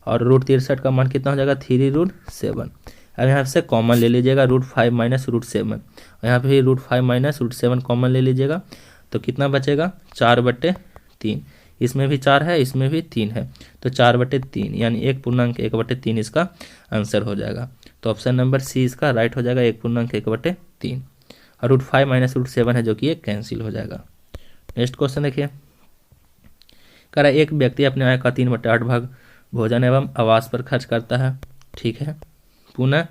A: और √63 का मान कितना हो जाएगा 3√7। अब यहाँ से कॉमन ले लीजिएगा √5 माइनस √7, और यहाँ पे भी √5 माइनस √7 कॉमन ले लीजिएगा, तो कितना बचेगा 4/3। इसमें भी 4 है, इसमें भी 3 है, तो 4/3 यानी 1.1/3 इसका आंसर हो जाएगा। तो ऑप्शन नंबर सी इसका राइट हो जाएगा, 1.1/3, और √5 माइनस √7 है जो कि ये कैंसिल हो जाएगा। नेक्स्ट क्वेश्चन देखिए, कह रहा है एक व्यक्ति अपने आय का 3/8 भाग भोजन एवं आवास पर खर्च करता है, ठीक है, पुनः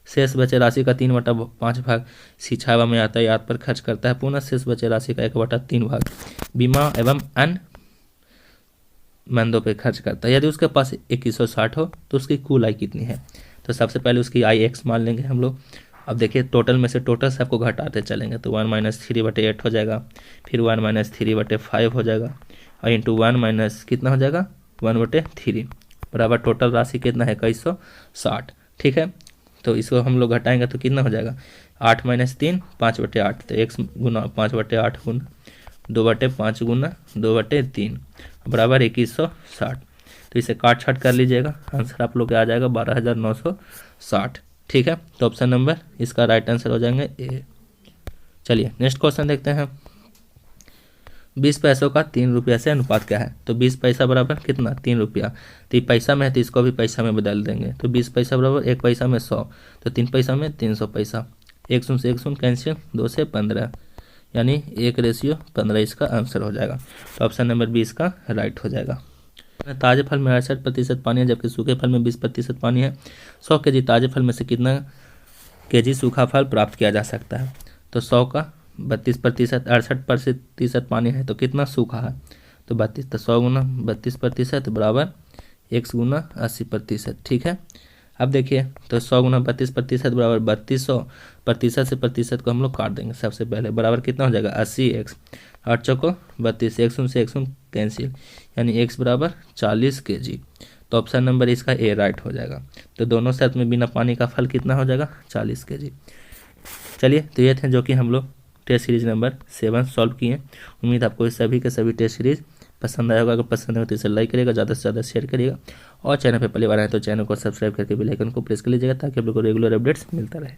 A: शेष बचे राशि का 3/5 भाग शिक्षा एवं यातायात पर खर्च करता है, पुनः शेष बचे राशि का 1/3 भाग बीमा एवं अन्य मंदों पे खर्च करता है। यदि उसके पास 2160 हो तो उसकी कुल आय कितनी है। तो सबसे पहले उसकी आय x मान लेंगे हम लोग। अब देखिए टोटल में से टोटल से आपको घटाते चलेंगे, तो 1 - 3/8 हो जाएगा, फिर 1 - 3/5 हो जाएगा, और इंटू 1 - कितना हो जाएगा 1/3, बराबर टोटल राशि कितना है 2160, ठीक है। तो इसको हम लोग घटाएंगे तो कितना हो जाएगा 8 - 3 5/8, तो x गुना 5/8 गुना 2/5 गुना 2/3 बराबर 2160। तो इसे काट छाट कर लीजिएगा, आंसर आप लोग के आ जाएगा 12,960, ठीक है। तो ऑप्शन नंबर इसका राइट आंसर हो जाएंगे ए। चलिए नेक्स्ट क्वेश्चन देखते हैं, 20 पैसों का 3 रुपया से अनुपात क्या है। तो 20 पैसा बराबर कितना 3 रुपया, तो ये पैसा में है तो इसको भी पैसा में बदल देंगे, तो 20 पैसा बराबर 1 पैसा में 100, तो 3 पैसा में 300 पैसा, 1 शून्य से 1 शून्य कैंसिल, 2 से 15 यानी 1:15 इसका आंसर हो जाएगा। तो ऑप्शन नंबर 20 का राइट हो जाएगा। ताजे फल में 68% पानी है जबकि सूखे फल में 20% पानी है। 100 kg ताजे फल में से कितना kg सूखा फल प्राप्त किया जा सकता है। तो 100 का 32% 68% पानी है तो कितना सूखा है, तो 32, तो 100 गुना 32% बराबर x गुना 80%, ठीक है। अब देखिए तो 100 गुना 32% बराबर 3200, प्रतिशत से प्रतिशत को हम लोग काट देंगे सबसे पहले, बराबर कितना हो जाएगा 80x, 8 चौको 32, 1 शून्य से 1 शून्य कैंसिल, यानी x बराबर 40 kg। तो ऑप्शन नंबर इसका ए राइट हो जाएगा। तो दोनों साथ में बिना पानी का फल कितना हो जाएगा 40 kg। चलिए तो ये थे जो कि हम लोग टेस्ट सीरीज नंबर 7 सॉल्व किए। उम्मीद आपको इस सभी के सभी टेस्ट सीरीज पसंद आएगा। अगर पसंद आएगा तो इसे लाइक करिएगा, ज़्यादा से ज़्यादा शेयर करिएगा, और चैनल पर पहली बार आए तो चैनल को सब्सक्राइब करके बेल आइकन को प्रेस कर लीजिएगा ताकि आप लोग को रेगुलर अपडेट्स मिलता रहे।